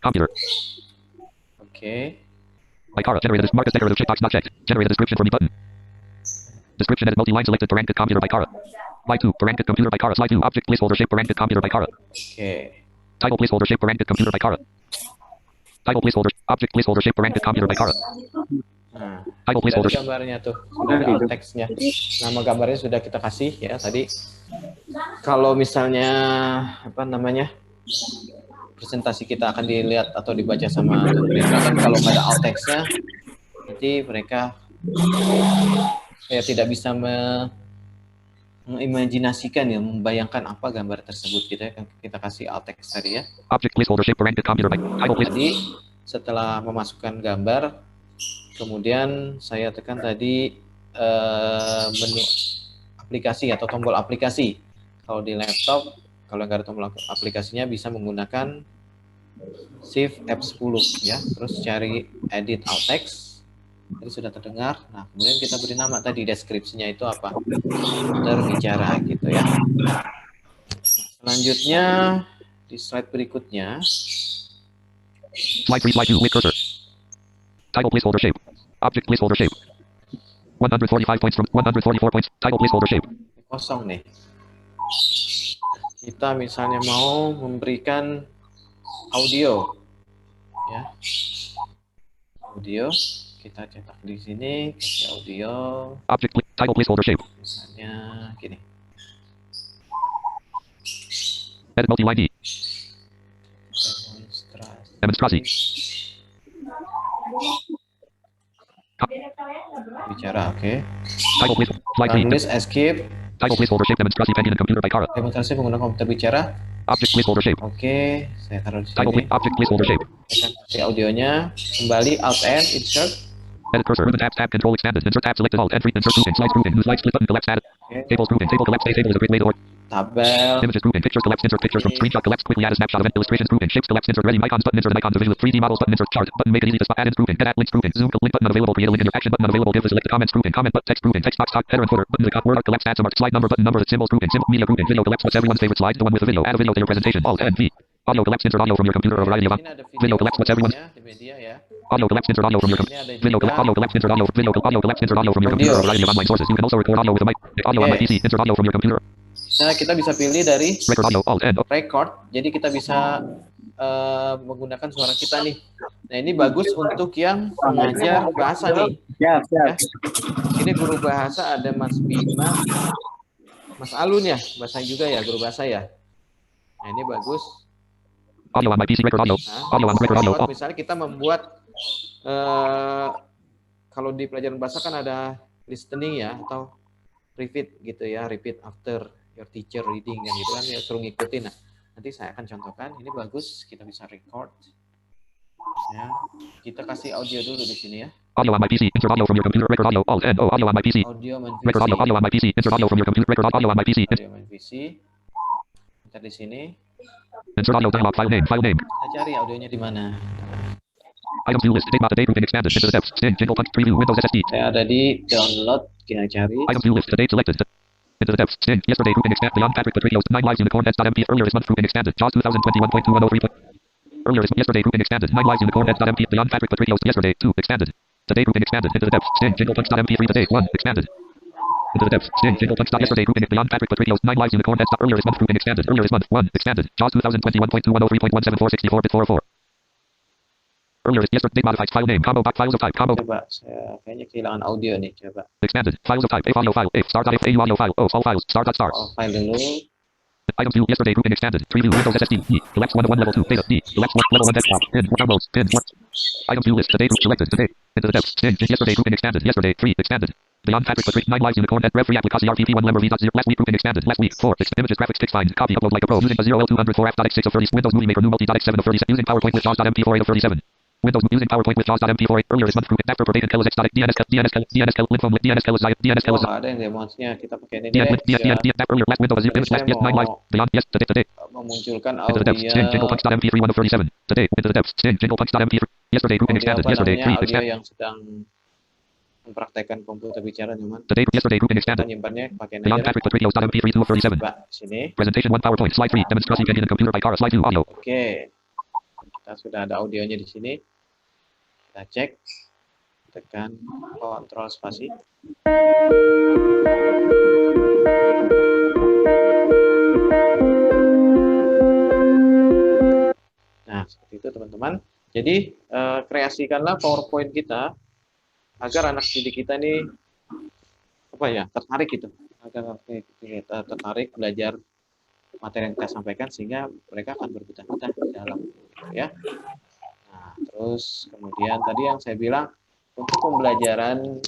Computer. Oke. Bicara. Generate a mark as decorative checkbox not checked. Generate a description for me button. Description edit multi-line selected parented computer Bicara. Line 2. Parented computer Bicara. Slide 2. Object placeholder shape parented computer Bicara. Oke. Title placeholder shape parented computer Bicara. Title placeholder. Object placeholder shape parented computer Bicara. Nah, Title ada placeholder. gambarnya tuh, sudah ada alt text-nya. Nama gambarnya sudah kita kasih ya tadi. Kalau misalnya apa namanya presentasi kita akan dilihat atau dibaca sama kan kalau nggak ada alt text-nya, nanti mereka ya tidak bisa mengimajinasikan ya, membayangkan apa gambar tersebut. Kita kasih alt text tadi ya. Object placeholder shape parented computer Bicara. Title place. Tadi setelah memasukkan gambar, kemudian saya tekan tadi menu aplikasi atau tombol aplikasi. Kalau di laptop, kalau nggak ada tombol aplikasinya bisa menggunakan Shift F10 ya. Terus cari edit alt text. Tadi sudah terdengar. Nah, kemudian kita beri nama tadi, deskripsinya itu apa? Terbicara gitu ya. Selanjutnya di slide berikutnya. Slide 3, slide 2 with cursor. Title placeholder shape. Object placeholder shape. 145 points from 144 points. Title placeholder shape. Kosong nih. Kita misalnya mau memberikan audio, ya. Audio, kita cetak di sini, kasih audio. Object title placeholder shape. Misalnya gini. Edit multi-line D. Demonstrasi. Bicara, oke. Title place. Slide 3. Tulis escape. Title placeholder shape. Demonstrasi pending and computer Bicara. Demonstrasi menggunakan komputer bicara. Object placeholder shape. Oke, saya taruh di Title sini. object placeholder shape. Saya akan kasih audionya. Kembali Alt N, insert. Edit cursor. Ribbon tab control expanded. Insert tab selected alt entry. Insert grouping. Slides grouping. New slide split button collapse added. Tables grouping. Table collapse. Table is a great way to order. Tabel. Images grouping. Pictures collapse. Insert pictures from screenshot collapse. Quickly add a snapshot event. Illustrations grouping. Shapes collapse. Insert ready icons button. Insert an icon to visual 3D models button. Insert chart button. Make it easy to spot. Add ins grouping. Get at links grouping. Zoom link button unavailable. Create a link in your action button unavailable. Give the select comments grouping. Comment but text grouping. Text box top header and footer button. Word art collapse. Add some art. Slide number button. Number symbols grouping. Symbol media grouping. Video collapse. What's everyone's favorite slide? The one with the video. Add a video to your presentation. Alt N V. Audio collapse. Insert audio from your computer or a variety of Ini ada video collapse. What's everyone's di media ya. audio collapse. Insert audio from your Ini ada video juga collapse. Audio collapse. Insert audio. Video audio collapse. Insert audio from your computer or a variety of online sources. You can also record audio with a mic. Audio on my PC. Insert audio from your computer. Nah, kita bisa pilih dari Record audio. Alt N. record. Jadi kita bisa menggunakan suara kita nih. Nah, ini bagus untuk yang mengajar bahasa nih. Ya. Ini guru bahasa ada Mas Bima, Mas Alun ya, bahasa juga ya, guru bahasa ya. Nah, ini bagus. Audio on my PC. Record audio. Audio on record audio. Misalnya kita membuat kalau di pelajaran bahasa kan ada listening ya atau repeat gitu ya, repeat after your teacher reading yang gitu kan ya, suruh ngikutin. Nah, nanti saya akan contohkan. Ini bagus, kita bisa record. Ya, kita kasih audio dulu di sini ya. Audio on my PC. Insert audio from your computer. Record audio. Alt N. O. Audio on my PC. Audio main Record audio. Audio on my PC. Insert audio from your computer. Record audio on my PC. Audio main PC. Kita di sini. Insert audio dialog. File name. File name. Kita cari audionya di mana. Items view list. Date map. Date grouping expanded. Into the depths. Jingle punch. Preview. Windows SSD. Saya ada di download. Kita cari. Items view list. The date selected. Into the depths. Yesterday grouping expanded. Beyond Patrick Patricios. 9 lives unicorn. Nets.mp. Earlier this month grouping expanded. JAWS 2021.2103. Earlier yesterday grouping expanded. 9 lives unicorn. Nets.mp. Beyond Patrick Patricios. Yesterday 2 expanded. Today grouping expanded. Into the depths. Jingle punch.mp3. Today 1 expanded. Into the depths. Jingle punch. Yesterday grouping beyond Patrick Patricios. 9 lives unicorn. Nets. Earlier this month grouping expanded. Earlier this month 1 expanded. JAWS 2021.2103.17464 bit 404. Earlier yesterday modified file name. Combo files of type. Combo. Coba saya kayaknya kehilangan audio nih. Coba. Expanded. Files of type. A audio file. A star.f. A audio file. O all files. Star.star. Oh, file dulu. Items view. Yesterday grouping expanded. Preview. Windows SSD. E. Collapse 1 to 1 level 2. Data. D. Collapse 1 level 1 desktop. Pin. Downloads. Pin. Items view list. Today group selected. Today. Into the depths. Yesterday grouping expanded. Yesterday 3 expanded. Beyond Patrick Patrick 9 lives unicorn and rev react with RPP1 lemmer v.0. Last week grouping expanded. Last week 4 images graphics text find copy upload like a pro using a 0L204 app.x6 of 30 Windows Movie Maker new multi.x7 of 30 using PowerPoint with JAWS.mp4 of 37. Windows using PowerPoint with JAWS.mp4 earlier this month grouping after for data DNS lymphoma DNS Oh, ada yang demonsnya. Kita pakai ini earlier last Windows image last 9 lives beyond yes today memunculkan into the depths jingle punch.mp3 1 of 37 today into the depths jingle punch.mp3 yesterday grouping expanded yesterday 3 audio expanded yang sedang mempraktekkan komputer bicara nyaman. Today, yesterday, grouping Kita expanded. nyimpannya pakai Beyond aja. Patrick Patricios.mp3 2 of 37. Coba sini. Presentation 1 PowerPoint. Slide 3. Demonstration in a computer by Cara. Slide 2. Audio. Oke. Kita sudah ada audionya di sini. Kita cek. Tekan kontrol spasi. Nah, seperti itu teman-teman. Jadi, kreasikanlah PowerPoint kita agar anak didik kita ini tertarik gitu. Agar kita tertarik belajar materi yang kita sampaikan sehingga mereka akan berbetah-betah di dalam ya. Nah, terus kemudian tadi yang saya bilang untuk pembelajaran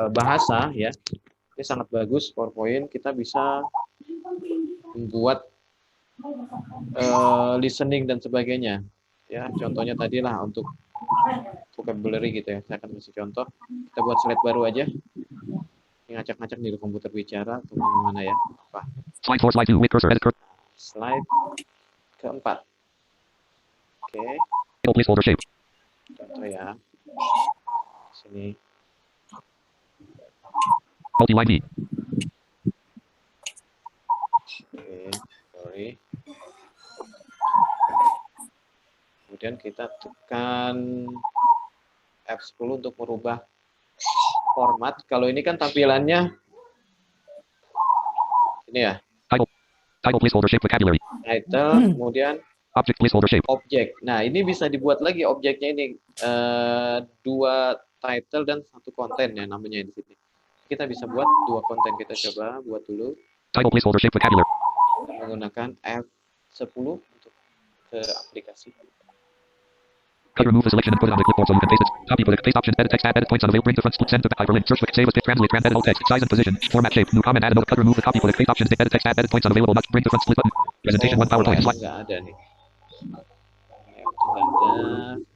bahasa ya, ini sangat bagus PowerPoint, kita bisa membuat listening dan sebagainya. Ya, contohnya tadi lah untuk vocabulary gitu ya. Saya akan kasih contoh. Kita buat slide baru aja. Ini ngacak-ngacak di komputer bicara kemana-mana ya. Apa? Slide 4, slide 2, with cursor, edit cursor. Slide keempat. Oke, Table placeholder shape. contoh ya. Sini. Multi-line B. Oke, sorry. Kemudian kita tekan F10 untuk merubah format. Kalau ini kan tampilannya ini ya, Title placeholder shape vocabulary. title, kemudian Object placeholder shape. objek. Nah, ini bisa dibuat lagi objeknya ini 2 title dan 1 konten ya namanya di sini. Kita bisa buat 2 konten. Kita coba buat dulu Title placeholder shape vocabulary. menggunakan F10 untuk ke aplikasi. Cut, remove the selection and put it on the clipboard so you can paste it. Copy, click, paste options, edit text, add edit points unavailable, bring to front, split, send to hyperlink, search, save as, translate, edit all text, size and position, format shape, new comment, add a note, cut, remove the copy, click, paste options, edit text, add edit points unavailable, not bring to front, split button. Presentation 1 PowerPoint. Slide. Nggak ada nih. Nggak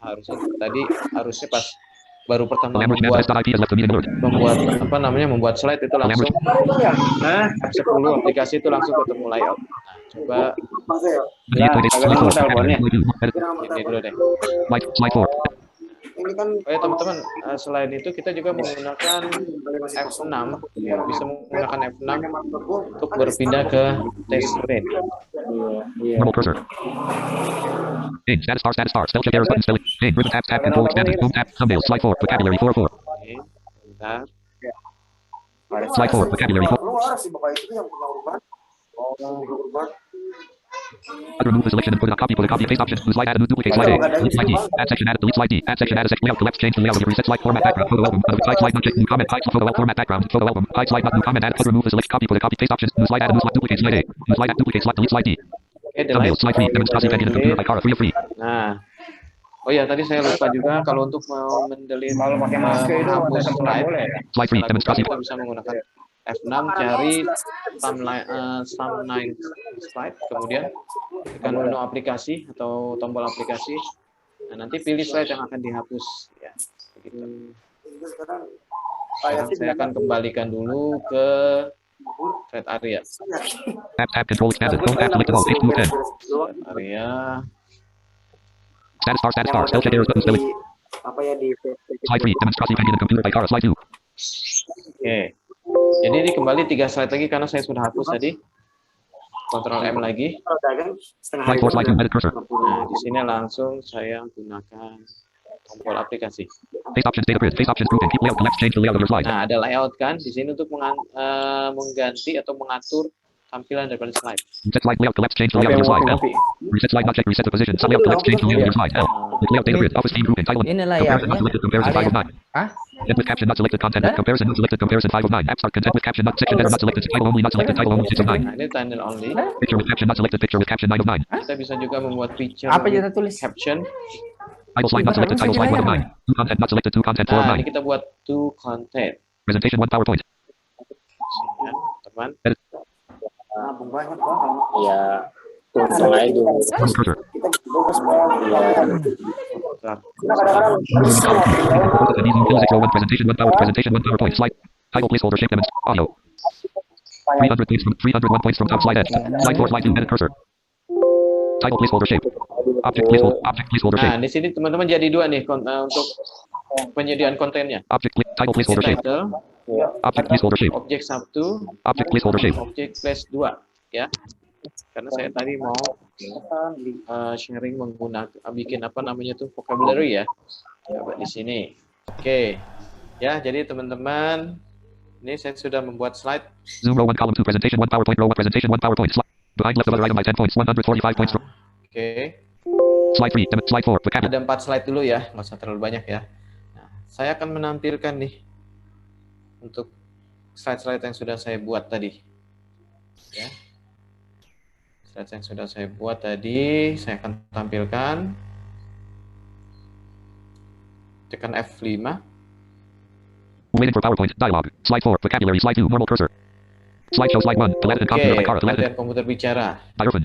ada. Harusnya pas baru pertama Language membuat manifest.ip has left the meeting alert. membuat slide itu langsung F10 aplikasi itu langsung ketemu layout. Nah, coba Manipulate slide 4. Vocabulary. Edit. ini dulu deh. Slide 4. Oh ya teman-teman, selain itu kita juga menggunakan F6, ya, bisa menggunakan F6 untuk berpindah ke text screen. Normal cursor. Name, status bar, spell check errors button, spelling. Name, ribbon tab, control expanded, home tab, thumbnail, slide 4, vocabulary 4 4. Oke, bentar. Slide 4, vocabulary 4. Remove the selection and put it on copy, paste option, new slide, add a new duplicate slide A, delete slide D, add section, add, delete slide D, add section, add a section, layout, collapse, change the layout, reset slide, format, background, photo album, hide slide, not check, new comment, hide photo album, format, background, photo album, hide slide, not new comment, add, remove the select, copy, paste option, new slide, add a new slide, duplicate slide A, new slide, add, duplicate slide, delete slide D, Oke, thumbnail, slide 3, demonstration in a computer by Cara, 3 of 3. Nah, oh ya tadi saya lupa juga kalau untuk mau mendelete menghapus slide, Slide 3, demonstration. kita bisa menggunakan F6, cari thumbnail slide, kemudian tekan menu aplikasi atau tombol aplikasi. Nah, nanti pilih slide yang akan dihapus ya. Begitu. Sekarang saya akan kembalikan dulu ke thread area. Tab, control expanded, home tab, selected all, page 2 10. Thread area. Status bar, spell check errors button, spelling. Slide 3, demonstration in a computer by Cara, slide 2. Oke. Jadi ini kembali 3 slide lagi karena saya sudah hapus tadi. Ctrl M lagi. Slide 4, slide 2, edit cursor. Nah, di sini langsung saya gunakan tombol aplikasi. Paste options, data grid, paste options, grouping, keep layout, collapse, change the layout of your slide. Nah, ada layout kan di sini untuk mengganti atau mengatur tampilan daripada slide. Reset slide layout, collapse, change the layout of your slide. L. Reset slide, not check, reset the position. Set layout, collapse, change the layout of your slide. L. With layout, data grid, office team grouping, title. Ini Comparison not layarnya. selected, comparison 5 of 9. Hah? End with caption not selected, content. Comparison not selected, comparison 5 of 9. App start content with caption not section header not selected, title only not selected, title only 6 of 9. Nah, ini thumbnail only. Picture with caption not selected, picture with caption 9 of 9. Kita bisa juga membuat picture Apa with kita tulis? caption. Title slide not selected, title slide 1 of 9. Two content not selected, two content 4 of Nah, ini 9. kita buat to content. Presentation 1 PowerPoint. Ya, teman. Ya, langsung aja dulu. Normal cursor. Bentar. Presentation 1 PowerPoint. Slide. Title placeholder shape audio. 301 points from top slide edge. Slide 4, slide 2, edit cursor. Title placeholder shape. Object placeholder Nah, shape. di sini teman-teman jadi 2 nih untuk penyediaan kontennya. Object title placeholder shape. Title, Object placeholder shape. objek 1, Object placeholder shape. objek place 2, ya. Karena saya tadi mau sharing menggunakan bikin apa namanya tuh vocabulary ya. Coba di sini. Oke. Ya, jadi teman-teman, ini saya sudah membuat slide. Zoom row 1 column 2 presentation 1 PowerPoint row 1 presentation 1 PowerPoint slide. Behind left of other item by 10 points 145 points. Oke. Slide 3 slide 4 vocabulary. Ada 4 slide dulu ya, nggak usah terlalu banyak ya. Nah, saya akan menampilkan nih untuk slide-slide yang sudah saya buat tadi. Ya. Slide yang sudah saya buat tadi, saya akan tampilkan. Tekan F5. Waiting for PowerPoint dialog. Slide 4 vocabulary slide 2 normal cursor. Slideshow slide 1 Teleton computer by Cara. Pelatihan komputer bicara. By Irfan.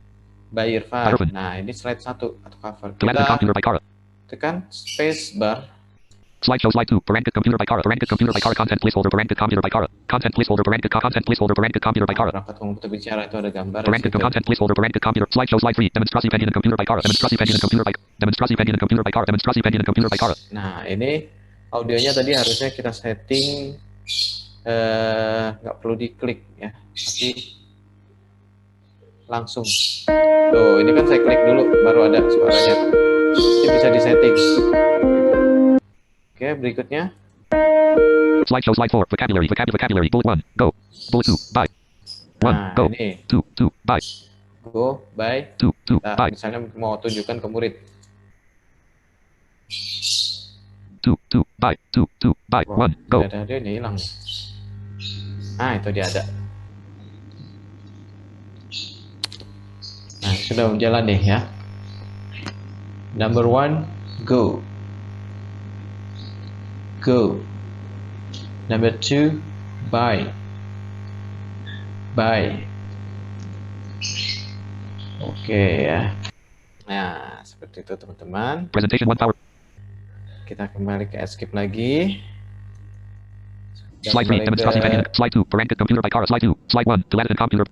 By Irfan. Irfan. Nah, ini slide 1 atau cover. Teleton computer by Cara. Tekan space bar. Slideshow slide 2 Parented computer by Cara. Parented computer by Cara content placeholder Parented computer by Cara. Content placeholder Parented content placeholder Parented computer by Cara. Perangkat komputer bicara itu ada gambar. Parented content placeholder Parented computer. Slideshow slide 3 demonstrasi pengen computer by Cara. Demonstrasi pengen computer by demonstrasi pengen computer by Cara. Demonstrasi pengen computer by Cara. Nah, ini audionya tadi harusnya kita setting nggak perlu diklik ya, tapi langsung. Tuh, ini kan saya klik dulu baru ada suaranya. Ini bisa disetting. Oke, berikutnya. Slideshow slide 4 vocabulary bullet 1 go. Bullet 2 by 1 Nah, go. ini 2 by go by. 2 Nah, by misalnya mau tunjukkan ke murid. 2 by 1 go. Ada ini hilang. Nah, itu dia ada. Nah, sudah berjalan deh ya. Number 1 go. Go. Number 2 buy. Buy. Oke ya. Nah, seperti itu teman-teman. Presentation 1 power. Kita kembali ke escape lagi. Slide 3 demonstrasi pengen. Slide 2 Parented computer by Cara. Slide 2 slide 1 Teleton computer.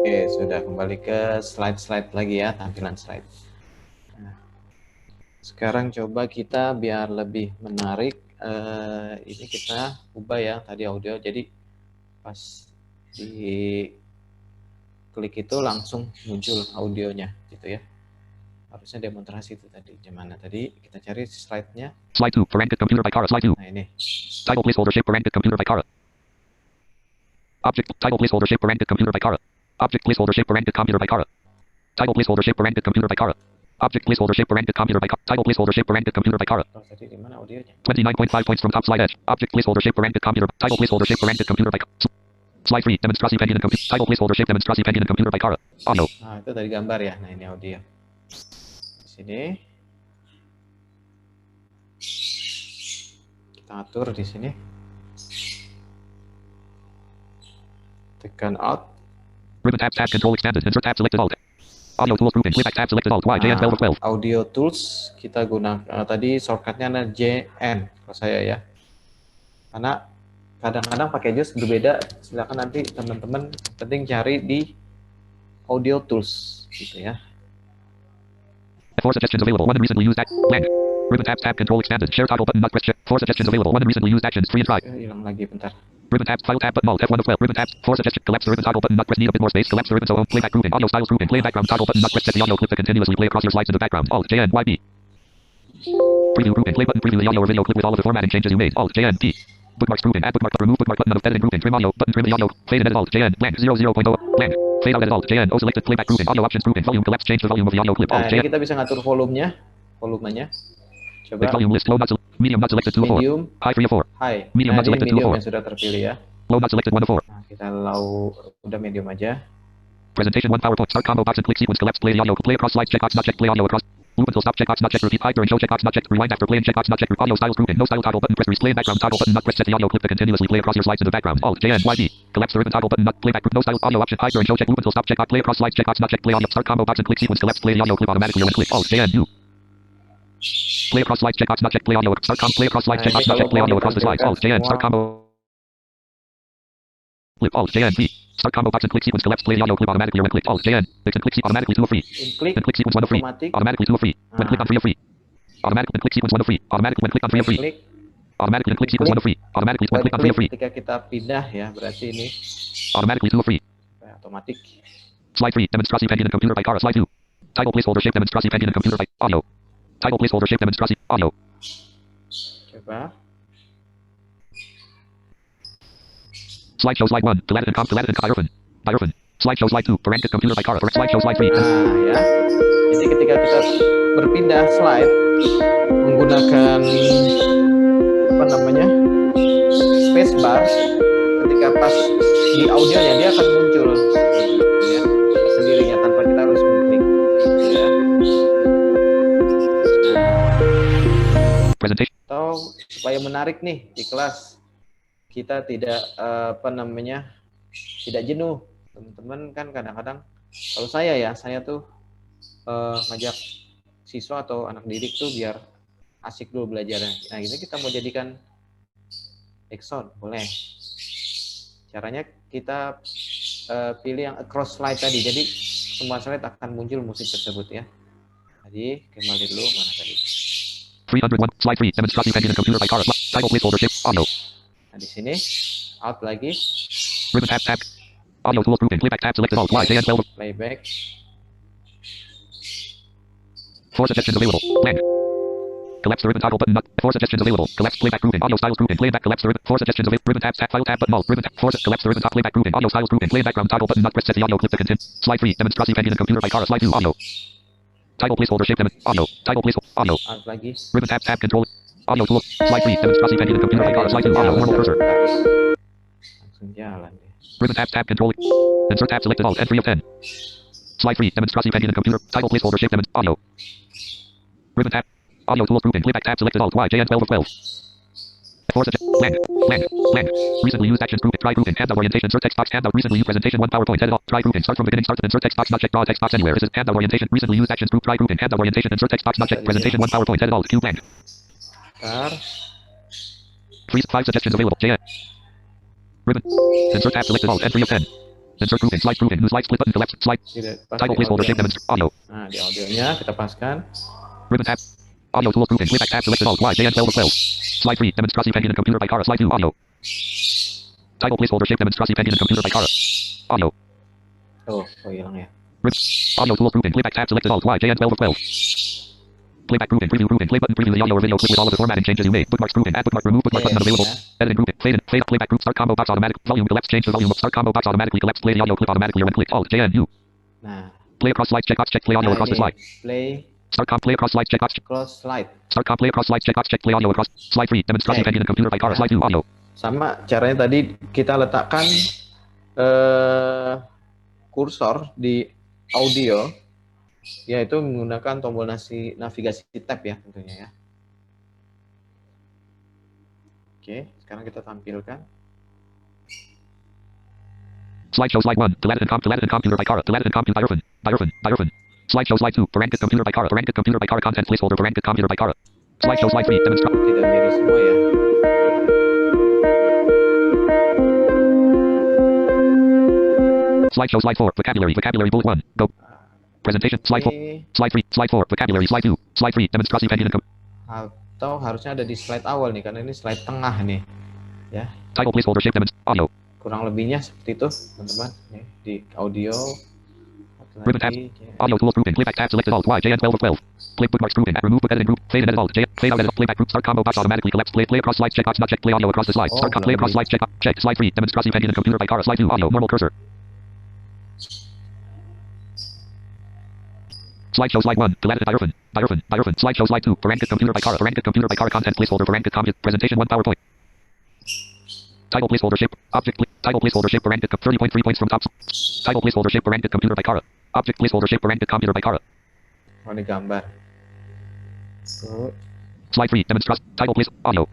Oke, sudah kembali ke slide-slide lagi ya, tampilan slide. Nah, sekarang coba kita biar lebih menarik, ini kita ubah ya tadi audio, jadi pas di klik itu langsung muncul audionya gitu ya. Harusnya demonstrasi itu tadi, gimana tadi, kita cari slide-nya. Slide 2 Parented computer by Cara. Slide 2 Nah ini. title placeholder shape Parented computer by Cara. Object title placeholder shape Parented computer by Cara. Object placeholder shape Parented computer by Cara. Title placeholder shape Parented computer by Cara. Object placeholder shape Parented computer by Cara. Title placeholder shape Parented computer by Cara. Oh, tadi di mana audionya? 29.5 points from top slide edge. Object placeholder shape Parented computer. Title placeholder shape Parented computer by Cara. Slide 3 demonstrasi pengen computer. Title placeholder shape demonstrasi pengen computer by Cara. Audio. Nah, itu tadi gambar ya. Nah, ini audio. Di sini. Kita atur di sini. Tekan Alt. Ribbon tab control extended. Insert tab selected alt. Audio tools grouping. Playback tab selected alt. Y JN 12 12. Audio tools kita gunakan tadi shortcutnya ada JN kalau saya ya. Karena kadang-kadang pakai JOS berbeda. Silakan nanti teman-teman penting cari di audio tools gitu ya. 4 suggestions available. 1 recently used blank. Ribbon tab control extended. Share toggle button not press check. 4 suggestions available. 1 recently used actions. Free and try. Hilang lagi bentar. Ribbon tab file tab button alt F1 of 12. Ribbon tab 4 suggestions. Collapse the ribbon toggle button not press need a bit more space. Collapse the ribbon so playback grouping. Audio styles grouping. Play background toggle button not press set the audio clip to continuously play across your slides in the background. Alt JN YB. Preview grouping. Play button preview the audio or video clip with all of the formatting changes you made. Alt JN P. Bookmarks grouping. Add bookmark. Remove bookmark button of editing grouping. Trim audio button. Trim the audio. Fade in edit alt JN blank 00.0 blank. Fade out edit alt JN O selected playback grouping. Audio options grouping. Volume collapse. Change the volume of the audio clip. Nah, Alt ini JN. kita bisa ngatur volumenya. Coba Volume list. Low not medium not selected 2 of 4. medium, High 3 of 4. high. Medium Nah, not ini selected 2 medium of 4. yang sudah terpilih ya. Low not selected 1 of 4. Nah, kita udah medium aja. Presentation 1 PowerPoint. Start combo box and click sequence. Collapse. Play the audio. Play across slides. Checkbox not checked. Play audio across. Loop until stop. Checkbox not checked. Repeat. Hide during show. Checkbox not checked. Rewind after playing. Checkbox not checked. Audio styles grouping. No style toggle button. Press play in background toggle button not press. Set the audio clip to continuously play across your slides in the background. Alt JN YB. Collapse the ribbon toggle button not playback group. No style audio option. Hide during show. Check. Loop until stop. Checkbox. Play across slides. Checkbox not checked. Play audio. Start combo box and click sequence. Collapse. Play the audio clip automatically when click. Alt JN U. Play across slides. Checkbox not checked. Play audio. Start combo. Play across slides. Checkbox not checked. Play audio across the slides. Alt JN. Start combo. Clip Alt JN V. Start combo box and click sequence. Collapse. Play the audio clip automatically when click. Alt JN. Fix and click sequence automatically 2 of free. In click And click sequence 1 of free. otomatis. Automatically 2 of free. When click on 3 of free. Automatic when click sequence 1 of free. Automatic when click on 3 of free. Klik Automatically click equals 1 of free. Automatically when click on 3 of free. ketika kita pindah ya, berarti ini Automatically 2 of free. otomatis. Slide 3, demonstrasi pending and computer by Kara. Slide 2. Title placeholder shift demonstrasi pending and computer by audio. Title placeholder shift demonstrasi audio. Coba. Slideshow slide 1. Deleted and Irfan. Irfan. Slideshow slide 2. Parented computer by Kara. Slideshow slide 3. Nah ya, jadi ketika kita berpindah slide menggunakan apa namanya spacebar, ketika pas di audionya dia akan muncul ya sendirinya tanpa kita harus mengklik ya. Presentation. Atau supaya menarik nih di kelas kita tidak tidak jenuh. Teman-teman kan kadang-kadang kalau saya tuh ngajak siswa atau anak didik tuh biar asik dulu belajarnya. Nah, ini kita mau jadikan background, boleh. Caranya kita pilih yang across slide tadi. Jadi semua slide akan muncul musik tersebut ya. Jadi kembali dulu mana tadi? 301 slide 3 demonstrasi pending and computer by Kara. Title placeholder shift audio. Nah, di sini out lagi. Ribbon tab. Audio tools grouping. Playback tab selected alt Y JN12. Playback. 4 suggestions available. Blank. Collapse the ribbon toggle button. 4 suggestions available. Collapse playback grouping. Audio styles grouping. Playback collapse the ribbon. 4 suggestions available. Ribbon tab file tab button alt. Ribbon tab. 4 collapse the ribbon top playback grouping. Audio styles grouping. Play background toggle button. Press set the audio clip to continue. Slide 3 demonstrasi pending and computer by Kara. Slide 2 audio. Title placeholder shift audio. Title placeholder audio. Out lagi. Ribbon tab control. Audio tool. Slide 3 demonstrasi pending and computer by Kara. Slide 2 audio. Normal cursor. Langsung jalan deh. Ribbon tab control. Insert tab selected alt entry of 10. Slide 3 demonstrasi pending and computer. Title placeholder shift audio. Ribbon tab. Audio tools grouping. Playback tab selected alt Y JN12 of 12. 4 blank. Blank. Blank. Recently used actions grouping. Try grouping. Handout orientation. Insert text box. Handout. Recently used presentation 1 PowerPoint. Edit all. Try grouping. Start from beginning. Start to insert text box. Not check. Draw text box anywhere. This is handout orientation. Recently used actions group. Try grouping. Handout orientation. Insert text box. Not check. Presentation 1 PowerPoint. Edit all. Q blank. Bentar. 5 suggestions available. JN. Ribbon. Insert tab selected alt entry of 10. Insert grouping. Slide grouping. New slide split button collapse. Slide. Tidak pas Title di placeholder audio. shift demonstrate audio. Nah, di audionya kita paskan. Ribbon tab. Audio tools grouping. Playback tab selected alt Y JN12 of 12. Slide 3 demonstrasi pending and computer by Kara. Slide 2 audio. Title placeholder shift demonstrasi pending and computer by Kara. Audio. Oh hilang ya. Audio tools grouping. Playback tab selected alt Y JN12 of 12. Playback grouping. Preview grouping. Play button. Preview the audio or video clip with all of the formatting changes you made. Bookmarks grouping. Add bookmark. Remove bookmark button unavailable. Editing grouping. Fade in. Fade. Playback group. Start combo box automatic. Volume collapse. Change the volume. Start combo box automatically collapse. Play the audio clip automatically or when clicked. Alt JNU. Nah, Play across slides. Checkbox. Check play audio across the slide. play Start comp. Play across slides. Checkbox. cross slide. Start comp. Play across slides. Checkbox. Check play audio across. Slide 3 demonstrasi pending and computer by Kara. Slide 2 audio. Sama caranya tadi kita letakkan kursor di audio, yaitu menggunakan tombol navigasi tab ya tentunya ya. Oke, sekarang kita tampilkan. Slideshow slide 1. Deleted and computer by Kara. Deleted and computer by Irfan. Slideshow slide 2. Parented computer by Kara. Parented computer by Kara. Content placeholder. Parented computer by Kara. Slideshow slide 3. Demonstrate. Tidak mirip semua ya. Slideshow slide 4. Vocabulary. Vocabulary bullet 1. Go. Presentation. Slide 4. Ini Slide 3. Slide 4. Vocabulary. Slide 2. Slide 3. Demonstrasi pending and atau harusnya ada di slide awal nih, karena ini slide tengah nih. Ya, title placeholder shift audio. kurang lebihnya seperti itu teman-teman. Nih, di audio. Satu Ribbon tab. lagi, ya. Audio tools grouping. Playback tab selected alt Y JN12 of 12. Play bookmarks grouping. Remove book editing group. Fade in edit alt J. Fade out edit. Playback group. Start combo box automatically collapse. Play across slides. Checkbox. Not check. Play audio across the slide. Start play across slides. Check. Check. Slide 3. Demonstrasi pending and computer by Kara. Slide 2 audio. Normal cursor. Slideshow slide 1. Deleted by Irfan. Slideshow slide 2. Parented computer by Kara. Parented computer by Kara. Content placeholder. Parented computer. Presentation 1 PowerPoint. Title placeholder shift. Title placeholder shift. Parented 30.3 points from top. Title placeholder shift. Parented computer by Kara. Object placeholder shift. Parented computer by Kara. Oh, ini gambar. Tuh. Slide 3. Demonstrate. Title place. Audio.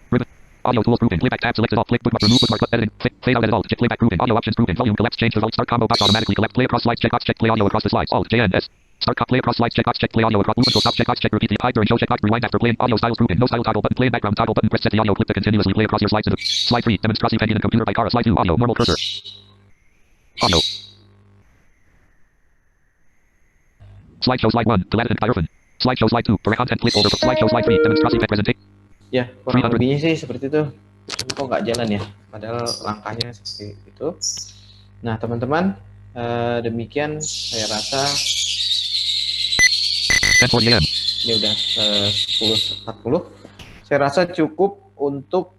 Ribbon. Audio tools grouping. Playback tab selected alt. Click bookmark. Remove bookmark. Editing. Fade out edit alt. Check playback grouping. Audio options grouping. Volume collapse. Change the volume. Start combo box automatically collapse. Play across slides. Checkbox. Check play audio across the slides. Alt JNS. Start play across slides. Checkbox. Check play audio across. Move until stop. Checkbox. Check repeat the hide during show. Checkbox. Rewind after playing. Audio styles grouping. No style toggle button. Play background toggle button. Press set the audio clip to continuously play across your slides. Slide 3. Demonstrasi pending and computer by Kara. Slide 2 audio. Normal cursor. Audio. Slideshow slide 1. Deleted by Irfan. Slideshow slide 2. Content placeholder. Slideshow slide 3. Demonstrasi presentation. Ya, kurang lebihnya sih seperti itu. Cuma kok nggak jalan ya? Padahal langkahnya seperti itu. Nah, teman-teman, demikian saya rasa 10:40 a.m. ini udah 10.40. Saya rasa cukup untuk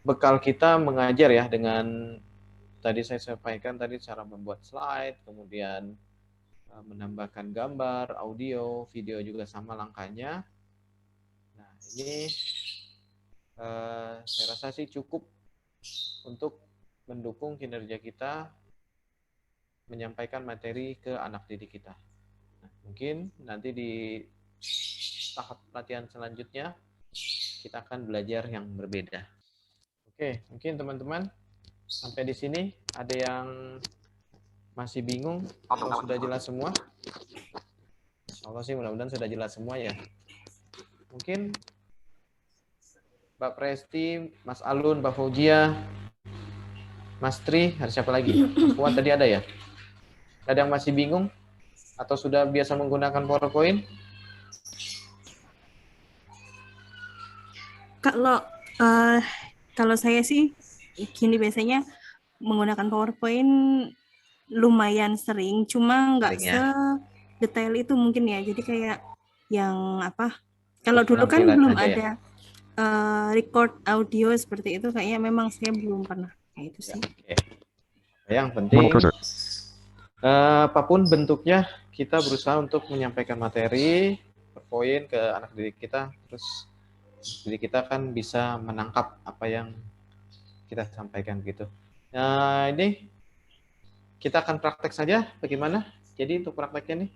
bekal kita mengajar ya, dengan tadi saya sampaikan tadi cara membuat slide, kemudian menambahkan gambar, audio, video juga sama langkahnya. Nah, ini saya rasa sih cukup untuk mendukung kinerja kita menyampaikan materi ke anak didik kita. Nah, mungkin nanti di tahap pelatihan selanjutnya kita akan belajar yang berbeda. Oke, mungkin teman-teman sampai di sini ada yang masih bingung atau sudah jelas semua? Allah sih mudah-mudahan sudah jelas semua ya. Mungkin Mbak Presti, Mas Alun, Mbak Fauzia, Mas Tri, ada siapa lagi? Mas Fuad tadi ada ya? Ada yang masih bingung? Atau sudah biasa menggunakan PowerPoint? Kalau saya sih gini, biasanya menggunakan PowerPoint lumayan sering, cuma nggak Sering ya. sedetail itu mungkin ya. Jadi kayak yang apa? Kalau dulu kan Penampilan belum aja ya? ada record audio seperti itu, kayaknya memang saya belum pernah. Nah, itu sih. Oke. Yang penting Normal cursor. apapun bentuknya kita berusaha untuk menyampaikan materi PowerPoint ke anak didik kita, terus didik kita kan bisa menangkap apa yang kita sampaikan gitu. Nah, ini kita akan praktek saja bagaimana. Jadi untuk prakteknya nih,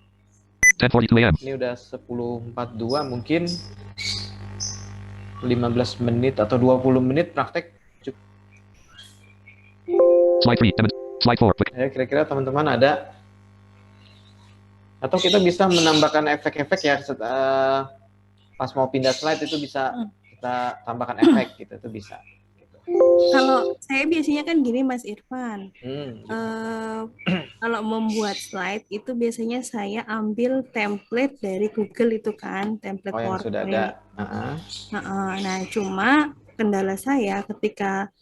10:42 a.m. ini udah 10.42, mungkin 15 menit atau 20 menit praktek. Slide 3. Slide 4. Click. Ya, kira-kira teman-teman ada, atau kita bisa menambahkan efek-efek ya, pas mau pindah slide itu bisa kita tambahkan efek gitu, itu bisa. Gitu. Kalau saya biasanya kan gini, Mas Irfan. Gitu. Kalau membuat slide itu biasanya saya ambil template dari Google itu kan, template yang sudah ada. Nah, cuma kendala saya ketika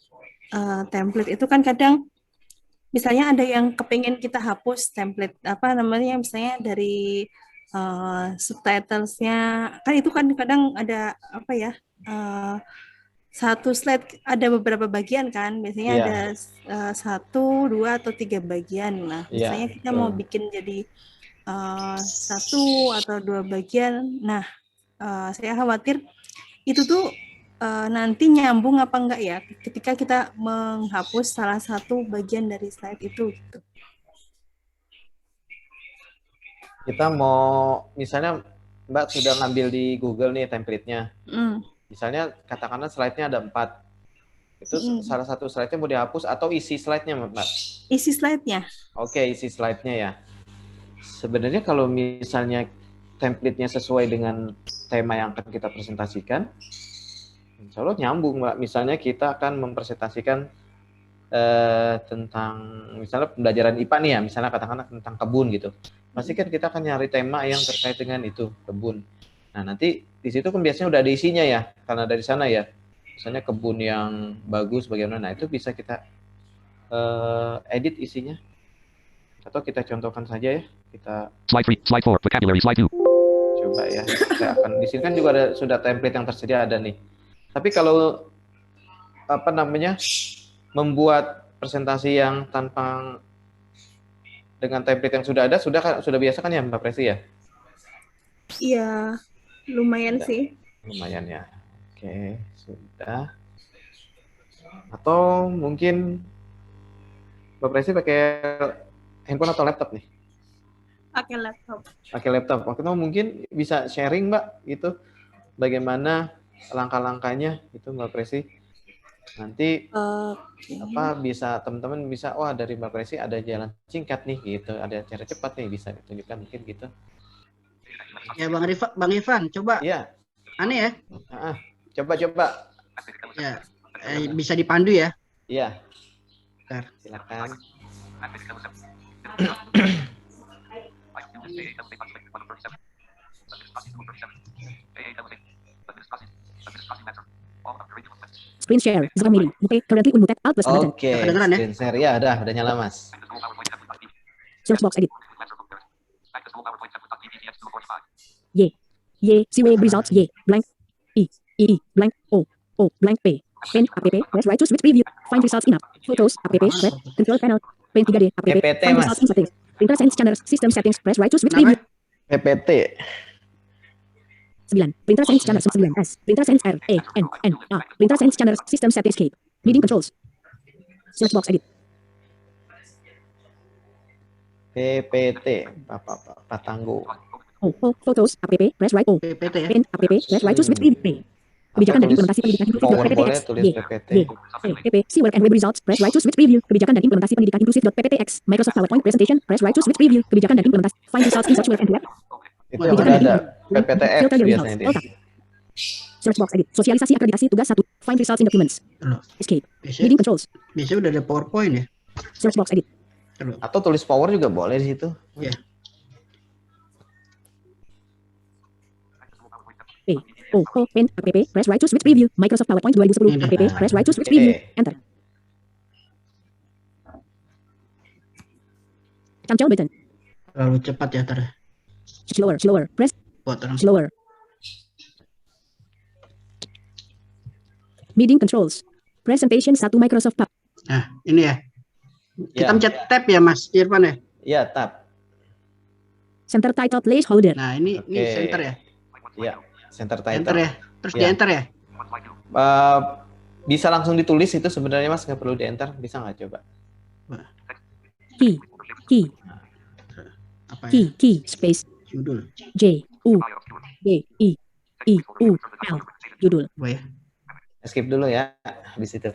template itu kan kadang misalnya ada yang kepingin kita hapus template apa namanya, misalnya dari subtitlesnya kan, itu kan kadang ada apa ya, satu slide ada beberapa bagian kan, biasanya ada 1, 2 atau 3 bagian. Nah, misalnya kita mau bikin jadi 1 atau 2 bagian, nah saya khawatir itu tuh nanti nyambung apa enggak ya ketika kita menghapus salah satu bagian dari slide itu gitu. Kita mau, misalnya Mbak sudah ngambil di Google nih template-nya. Misalnya katakanlah slide-nya ada 4. Itu salah satu slide-nya mau dihapus atau isi slide-nya, Mbak? Isi slide-nya. Oke, isi slide-nya ya. Sebenarnya kalau misalnya template-nya sesuai dengan tema yang akan kita presentasikan, insya Allah nyambung, Mbak. Misalnya kita akan mempresentasikan tentang misalnya pembelajaran IPA nih ya, misalnya katakanlah tentang kebun gitu. Pasti kan kita akan nyari tema yang terkait dengan itu, kebun. Nah, nanti di situ kan biasanya udah ada isinya ya, karena dari sana ya. Misalnya kebun yang bagus bagaimana, nah itu bisa kita edit isinya. Atau kita contohkan saja ya, kita Slide 3, slide 4, vocabulary, slide 2. Coba ya, kita akan di sini kan juga ada sudah template yang tersedia ada nih. Tapi kalau apa namanya, membuat presentasi yang tanpa dengan template yang sudah ada, sudah biasa kan ya Mbak Presi ya? Iya, lumayan sudah. Sih. Lumayan ya. Oke, sudah. Atau mungkin Mbak Presi pakai handphone atau laptop nih? Pakai laptop. Pakai laptop. Waktu itu mungkin bisa sharing Mbak, itu bagaimana langkah-langkahnya itu Mbak Presi. Nanti bisa teman-teman bisa, wah dari Mbak Presi ada jalan singkat nih gitu, ada cara cepat nih bisa ditunjukkan mungkin gitu. Ya Bang Irfan, coba. Iya. Aneh ya? Coba. Ya, bisa dipandu ya? Iya. Bentar. Silakan. Screen share. Zoom meeting. Mute. Currently unmuted. Alt plus button. Oke, Kedengeran ya? screen share ya, udah nyala Mas. Search box edit. See web results. Blank. Blank. O. Blank P. Pen. App. Press right to switch preview. Find results in app. Photos. App. Red. Control panel. Pen 3D. App. PPT, Find Mas. results in settings. Printer sense channels. System settings. Press right to switch Kenapa? preview. PPT. 9. Printer sense channels 9 S. Printer sense R A N A. Printer sense channels. System settings escape. Meeting controls. Search box edit. PPT. Pak Tangguh. O. Photos. App. Press right O. PPT ya. Pen. App. Press right to switch preview. P. Kebijakan dan implementasi pendidikan inklusif. PowerPoint PPTX. tulis PPT. PP. See work and web results. Press right to switch preview. Kebijakan dan implementasi pendidikan inklusif. PPTX. Microsoft PowerPoint presentation. Press right to switch preview. Kebijakan dan implementasi. Find results in search web and web. Itu Oh, udah ada Filter PPTX the results. biasanya dia. Alt tab. Search box edit. Sosialisasi akreditasi tugas 1. Find results in documents. Loh, Escape. biasanya, Meeting controls. biasanya udah ada PowerPoint ya. Search box edit. Loh, Atau tulis power juga boleh di situ. ya. O. Pen. App. Press right to switch preview. Microsoft PowerPoint 2010. Ini. App. Press right to switch Oke. preview. Enter. Cancel button. Terlalu cepat ya ntar. Slower. Press. Buat orang. Slower. Meeting controls. Presentation 1 Microsoft Pub. Nah, ini ya. Kita Ya. mencet tab ya Mas Irfan ya. Iya, tab. Center title placeholder. Nah, ini Oke. center ya. Iya, center title. Enter ya. Terus Ya. di enter ya. Bisa langsung ditulis itu sebenarnya Mas, nggak perlu di enter, bisa nggak coba? Key. Apa ya? Key. Space. Judul. J. U. D. I. U. L. Judul. Apa ya? Skip dulu ya, habis itu.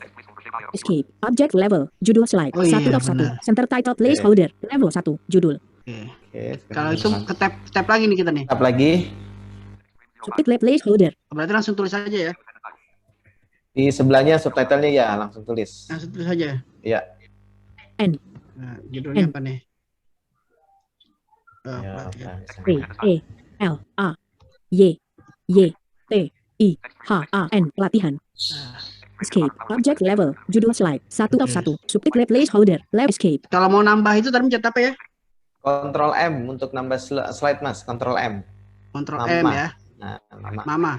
Escape. Object level. Judul slide. Oh iya, 1 of 1. benar. Center title placeholder. Level 1. Judul. Oke. Oke, Kalau itu ke tab lagi nih kita nih. tab lagi Subtitle placeholder. Berarti langsung tulis aja ya. di sebelahnya subtitlenya ya langsung tulis. Langsung tulis aja. Iya. N. Nah, judulnya N. apa nih? Ya, Apa apa ya? misalnya. E. L. A. Y. T. I. H. A. N. Latihan. Nah, Escape. Object level. Judul slide. 1 of 1. Subtitle placeholder. Level escape. kalau mau nambah itu tadi mencet apa ya? Ctrl M untuk nambah slide Mas, Ctrl M. Ctrl Nama. M ya. Nah, nama Mama.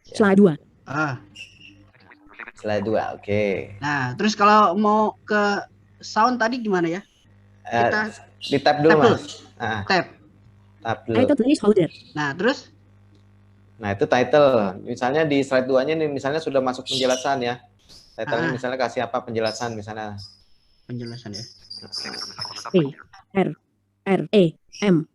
Slide 2. Ah. slide 2. Oke. Nah, terus kalau mau ke sound tadi gimana ya? Kita Di tab dulu tab dulu. Mas. Nah, Tab. tab dulu. Title placeholder. Nah, terus Nah, itu title. Misalnya di slide 2-nya nih misalnya sudah masuk penjelasan ya. Title-nya Ah. misalnya kasih apa penjelasan misalnya. penjelasan ya. P. R. E. M.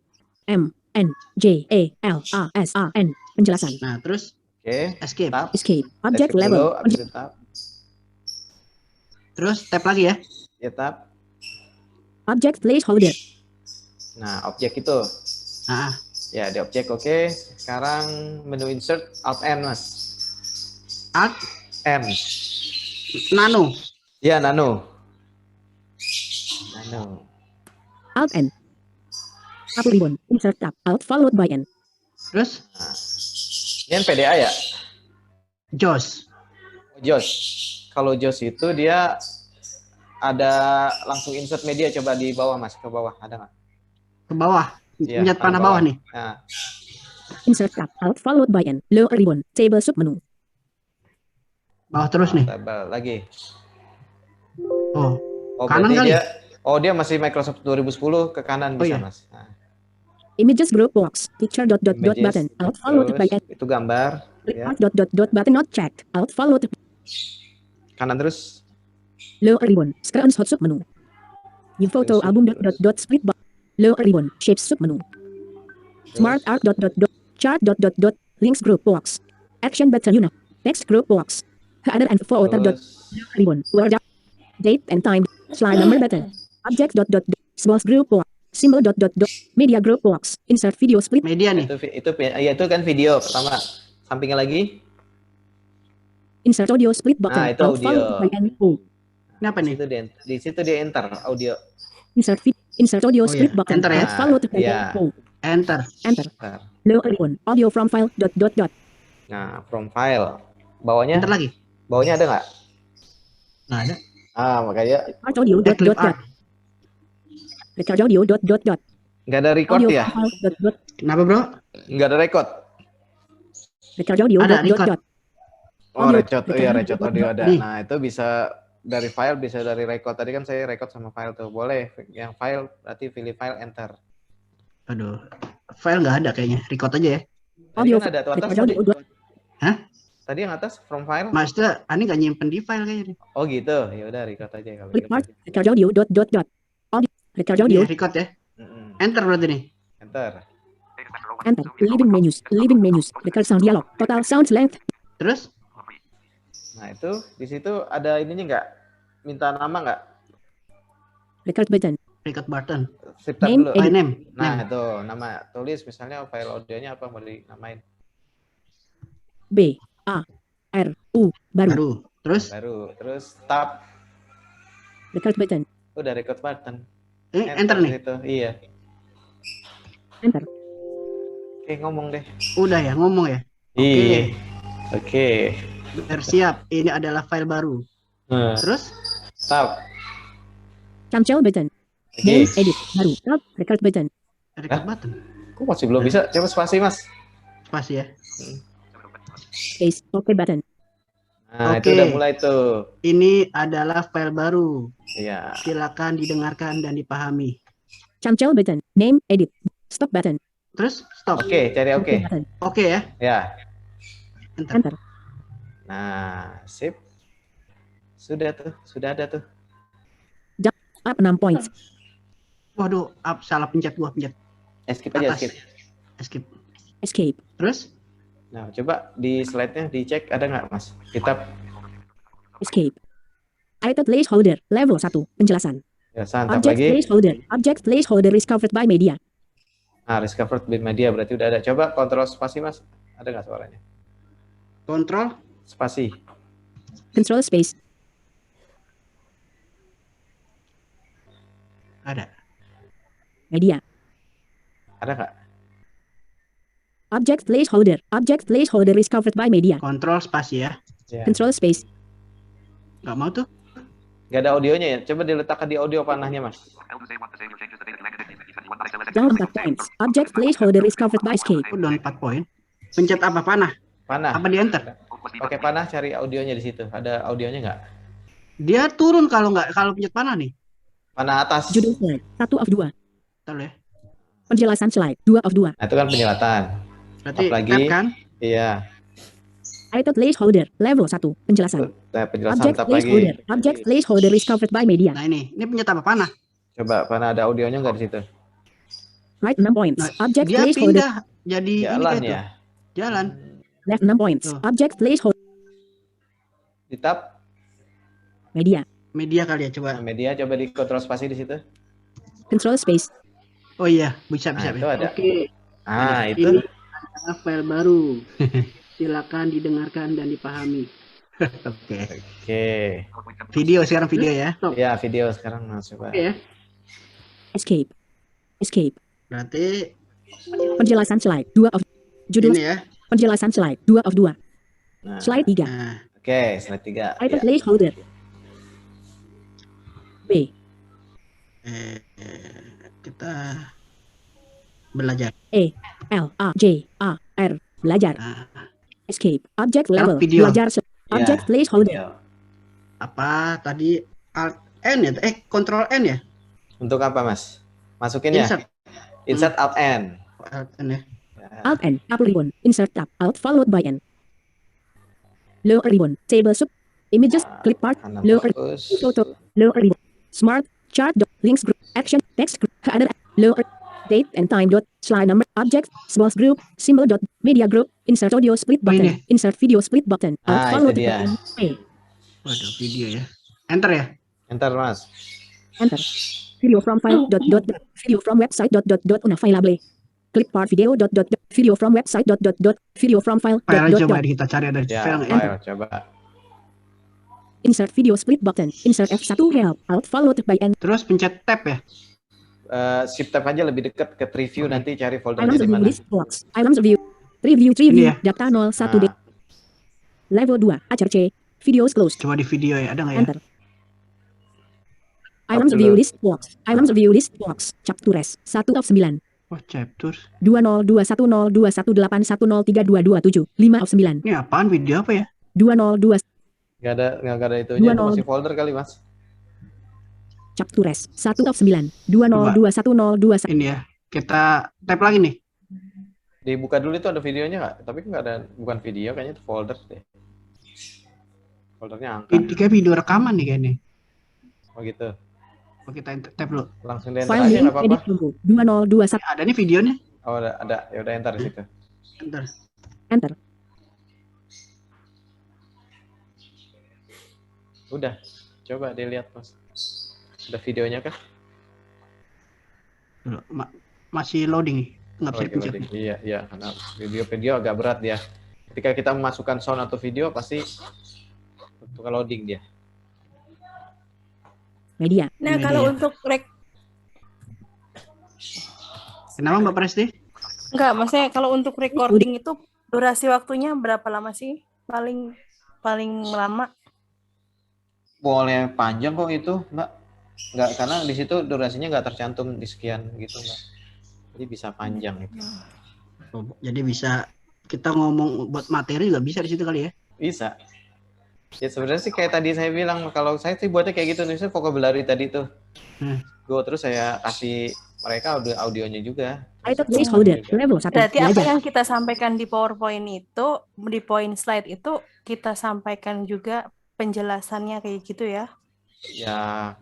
N. J. E. L. A. S. A. N. Penjelasan. Nah, terus Oke. escape. Tab. Escape. Object Escape level. dulu, habis itu tab. Terus tab lagi ya. Ya, tab. Object placeholder. Nah, objek itu. Nah, Ya, di objek oke. Sekarang menu insert Alt N, Mas. Alt M. nano. Ya, nano. Alt N. Up ribbon. Insert tab. Alt followed by N. Terus Ini kan PDA ya? JOS. JOS. Kalau JOS itu dia ada langsung insert media, coba di bawah Mas, ke bawah ada nggak? Ke bawah. Iya, Mencet panah bawah nih. Nah, Insert tab. Alt followed by N. Lower ribbon. Table submenu. Bawah terus nih. tabel lagi. Oh, Oh, Kanan berarti kali? dia masih Microsoft 2010 ke kanan Oh, bisa iya. Mas. Nah, Images group box. Picture dot images, button. Alt followed by terus N. itu gambar Click ya. out button not checked. Alt followed. Kanan terus. Lower ribbon. Screenshot submenu. New photo Screenshot. album split box. Lower ribbon. Shapes submenu. Smart art chart links group box. Action button unit. Text group box. Header and footer Terus ribbon. Word date and time. Slide number button. Object small group box. Symbol media group box. Insert video split. media nih. itu kan video pertama. Sampingnya lagi. Insert audio split button. Nah, itu Alt audio. followed by N. O. Ini apa nih? Di situ dia enter audio. Insert audio Oh, iya. split button. Enter ya? Alt followed by Iya. N. O. Enter. Enter. Bentar. Lower ribbon. Audio from file . Nah, from file. Bawahnya? Enter lagi. Bawahnya ada nggak? Nggak ada. Audio Makanya Clip art. Record audio dot. nggak ada record Audio ya? from file dot. Kenapa bro? Nggak ada record. Record audio Ada record. dot. Oh, Audio. record. Oh iya, record audio ada. Nih. Nah, itu bisa dari file, bisa dari record. Tadi kan saya record sama file tuh. Boleh. Yang file berarti pilih file, enter. Aduh. File nggak ada kayaknya. Record aja ya. Tadi Audio. kan ada tuh atas Record tadi. audio dot. Hah? Tadi yang atas from file. Maksudnya Ani nggak nyimpen di file kayaknya. Oh gitu. Ya udah record aja kalau Clip gitu. art. Record audio dot. Audio. Record audio. Iya, record ya. Mm-mm. Enter berarti nih. Enter. Enter. Living menus. Record sound dialog. Total sound length. Terus? Nah itu di situ ada ininya nggak? Minta nama nggak? Record button. Record button. Sip tab Name, dulu. Oh, name. Nah itu nama, tulis misalnya file audionya apa mau dinamain. B. A. R. U. Baru. Baru. Terus? Baru. Terus tab. Record button. Udah record button. Enter di nih. situ. Iya. Enter. Oke ngomong deh. Udah ya, ngomong ya. Iya. Oke. Biar siap. Ini adalah file baru. Nah, Terus? tab. Cancel button. Oke. Name edit. Baru. Tab. Record button. Record button. Kok masih belum bisa? Coba spasi mas. Spasi ya. Space. OK button. Nah Oke. itu udah mulai tuh. Ini adalah file baru. Iya. Silakan didengarkan dan dipahami. Cancel button. Name edit. Stop button. Terus? Stop. Oke, cari oke. Button. Oke ya. Ya. Enter. Enter. Nah, sip. Sudah tuh, sudah ada tuh. Up 6 points. Waduh, salah pencet gua pencet. Skip aja, Atas. skip. Skip. Escape. Terus? Nah, coba di slide-nya dicek ada nggak, Mas? Kita Escape. Item placeholder. Level 1. Penjelasan. ya santap Object lagi. placeholder. Object placeholder is covered by media. Nah, discovered by media berarti udah ada. Coba kontrol spasi, Mas. Ada nggak suaranya? Kontrol. Spasi. Control space. Ada. Media. Ada nggak? Object placeholder. Object placeholder is covered by media. Kontrol spasi ya. Ya. Control space. Nggak mau tuh. Nggak ada audionya ya? Coba diletakkan di audio panahnya, Mas. Down 4 points. Object placeholder is covered by escape. Udah 4 poin. Pencet apa? Panah? Panah. Apa di enter? Pakai panah cari audionya di situ. Ada audionya nggak? Dia turun kalau pencet panah nih. Panah atas. Judul slide. 1 of 2. Tahu ya. Penjelasan slide. 2 of 2. Nah, itu kan penjelasan. Berarti Apalagi? tab kan? Iya. Item placeholder. Level 1. Penjelasan. Nah, penjelasan Object tab placeholder. lagi. Object placeholder is covered by media. Nah ini pencet apa? Panah. Coba panah ada audionya nggak di situ? Right 6 points. Nah, Object dia placeholder. pindah jadi ini Jalan kayak tuh. ya. Jalan. Left 6 points. Tuh. Object placeholder. Di tab Media. Media kali ya coba. media coba di kontrol spasi di situ. Control space. Oh iya, bisa. Nah, itu ada. Oke. Ah, Ini itu. adalah file baru. Silakan didengarkan dan dipahami. Oke. Oke. Video sekarang video ya. Stop. Ya, video sekarang Mas coba. Oke ya. Escape. Escape. Berarti Penjelasan slide. 2 of. Judul. ini ya. Penjelasan slide. 2 of 2. Nah, Slide 3. Nah, oke, slide 3. Item Ya. placeholder. B. kita belajar. L. A. J. A. R. Belajar. Nah, Escape. Object Sekarang level. video. Belajar. Ya, Object placeholder. video. apa tadi Alt N ya? Control N ya? Untuk apa, Mas? Masukin ya. Insert. Insert Alt N. Alt N ya. Alt N. Tab ribbon. Insert tab. Alt followed by N. Lower ribbon. Table sub. Images. Clip part. Kanan Lower. fokus. Photo. Lower ribbon. Smart. Chart. Links group. Action. Text group. Other. Lower. Date and time. Slide number. Object. Small group. Symbol. Media group. Insert audio split button. ini. Insert video split button. Alt Ah, itu followed dia. by N. A. Waduh, video ya. Enter ya. Enter, Mas. Enter. Video from file dot. Video from website dot unavailable. Clip part video dot. Video from website dot. Video from file File dot. coba kita cari ada Ya, file nggak ya? file coba. Insert video split button. Insert F1 help. Alt followed by N. Terus pencet tab ya. Shift tab aja lebih dekat ke preview nanti cari foldernya Items di review mana. list box. Items review. Review Ini ya. data 01 D. Level 2. Acer C. Videos closed. Coba di video ya, ada nggak ya? Enter. Items view list box. Items view list box. Captures. 1 of 9. Wah, chapter. 20210218103227. 5 of 9. Ini apaan, video apa ya? 202. Nggak ada itunya, itu 20. masih folder kali Mas. Captures. 1 of 9. 202102. Ini ya. Kita tap lagi nih. Dibuka dulu itu ada videonya nggak? Tapi nggak ada, bukan video, kayaknya itu folder deh. Foldernya angka. Ini kayak video rekaman nih kayaknya. Oh gitu. Oh, kita tap dulu. Langsung di enter File aja name nggak apa-apa. edit logo. 2021. Ada nih videonya. Oh ada. Ya udah enter di situ. Bentar. Enter. Udah. Coba dilihat Mas. Ada videonya kah? Dulu. Masih loading nih. Nggak bisa dipencet. Oke. Iya, karena video agak berat ya. Ketika kita memasukkan sound atau video pasti untuk loading dia. Media. Nah, Ini kalau dia. untuk Kenapa Mbak Presti? enggak, maksudnya kalau untuk recording itu durasi waktunya berapa lama sih? Paling lama? Boleh panjang kok itu, Mbak. Nggak, karena di situ durasinya nggak tercantum di sekian gitu, Mbak. Jadi bisa panjang itu. Oh, jadi bisa kita ngomong buat materi juga bisa di situ kali ya? Bisa. Ya sebenarnya sih kayak tadi saya bilang, kalau saya sih buatnya kayak gitu nih, saya vocabulary tadi tuh. Go terus saya kasih mereka audionya juga. Item placeholder. Level 1. Berarti apa Belajar. yang kita sampaikan di PowerPoint itu, di point slide itu kita sampaikan juga penjelasannya kayak gitu ya? Ya.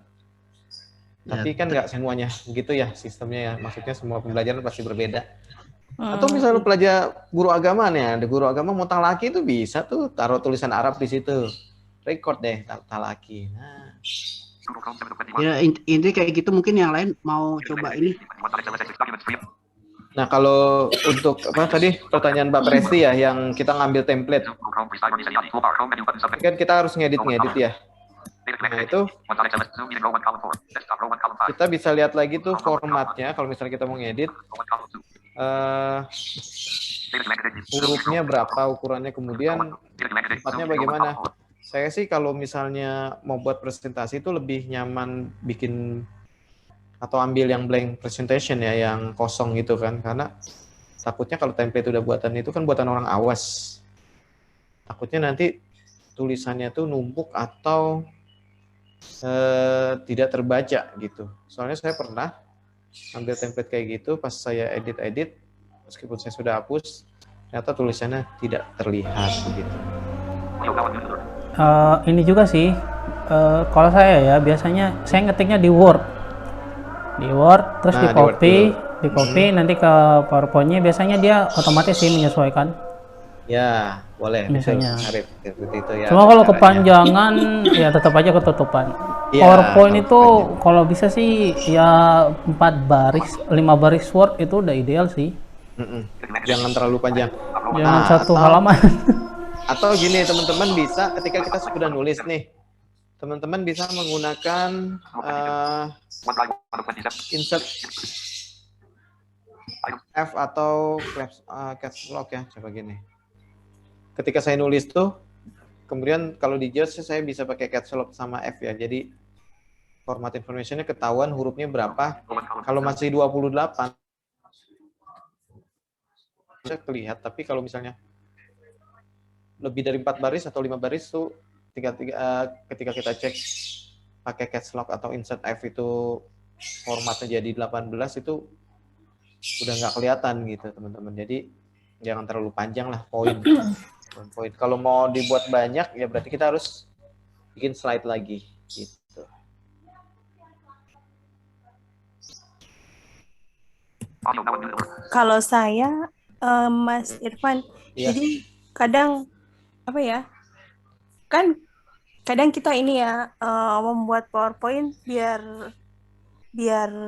Tapi kan nggak semuanya gitu ya sistemnya ya. Maksudnya semua pembelajaran pasti berbeda. Atau misalnya pelajar guru agama nih, ada guru agama mau talaki itu bisa tuh taruh tulisan Arab di situ. Record deh talaki. Nah. Ya intinya kayak gitu, mungkin yang lain mau coba ini. Nah, kalau untuk apa tadi pertanyaan Mbak Presti ya yang kita ngambil template. Kan kita harus ngedit ya. Nah, itu kita bisa lihat lagi tuh formatnya kalau misalnya kita mau ngedit. Hurufnya berapa, ukurannya, kemudian tempatnya bagaimana. Saya sih kalau misalnya mau buat presentasi itu lebih nyaman bikin atau ambil yang blank presentation ya, yang kosong gitu kan, karena takutnya kalau template udah buatan itu kan buatan orang awas, takutnya nanti tulisannya tuh numpuk atau tidak terbaca gitu. Soalnya saya pernah ambil template kayak gitu, pas saya edit meskipun saya sudah hapus, ternyata tulisannya tidak terlihat begitu. Ini juga sih, kalau saya ya biasanya saya ngetiknya di Word, terus Nah, di copy, nanti ke PowerPoint-nya biasanya dia otomatis sih menyesuaikan. Ya, boleh. Misalnya. Arif, seperti itu ya. Cuma kalau caranya. kepanjangan ya tetap aja ketutupan. Iya, PowerPoint kalau itu kepanjangan. kalau bisa sih ya 4 baris, 5 baris Word itu udah ideal sih. Jangan terlalu panjang. Jangan Nah, satu atau- halaman. Atau gini, teman-teman bisa ketika kita sudah nulis nih, teman-teman bisa menggunakan insert F atau caps lock ya. Coba gini. Ketika saya nulis tuh, kemudian kalau di judge saya bisa pakai caps lock sama F ya. Jadi format informationnya ketahuan hurufnya berapa. Kalau masih 28 bisa terlihat, tapi kalau misalnya lebih dari 4 baris atau 5 baris tuh ketika kita cek pakai caps lock atau insert F itu formatnya jadi 18 itu udah nggak kelihatan gitu teman-teman. Jadi jangan terlalu panjang lah poin. Kalau mau dibuat banyak ya berarti kita harus bikin slide lagi gitu. Kalau saya, Mas Irfan, Iya. jadi kadang apa ya? Kan kadang kita ini ya membuat PowerPoint biar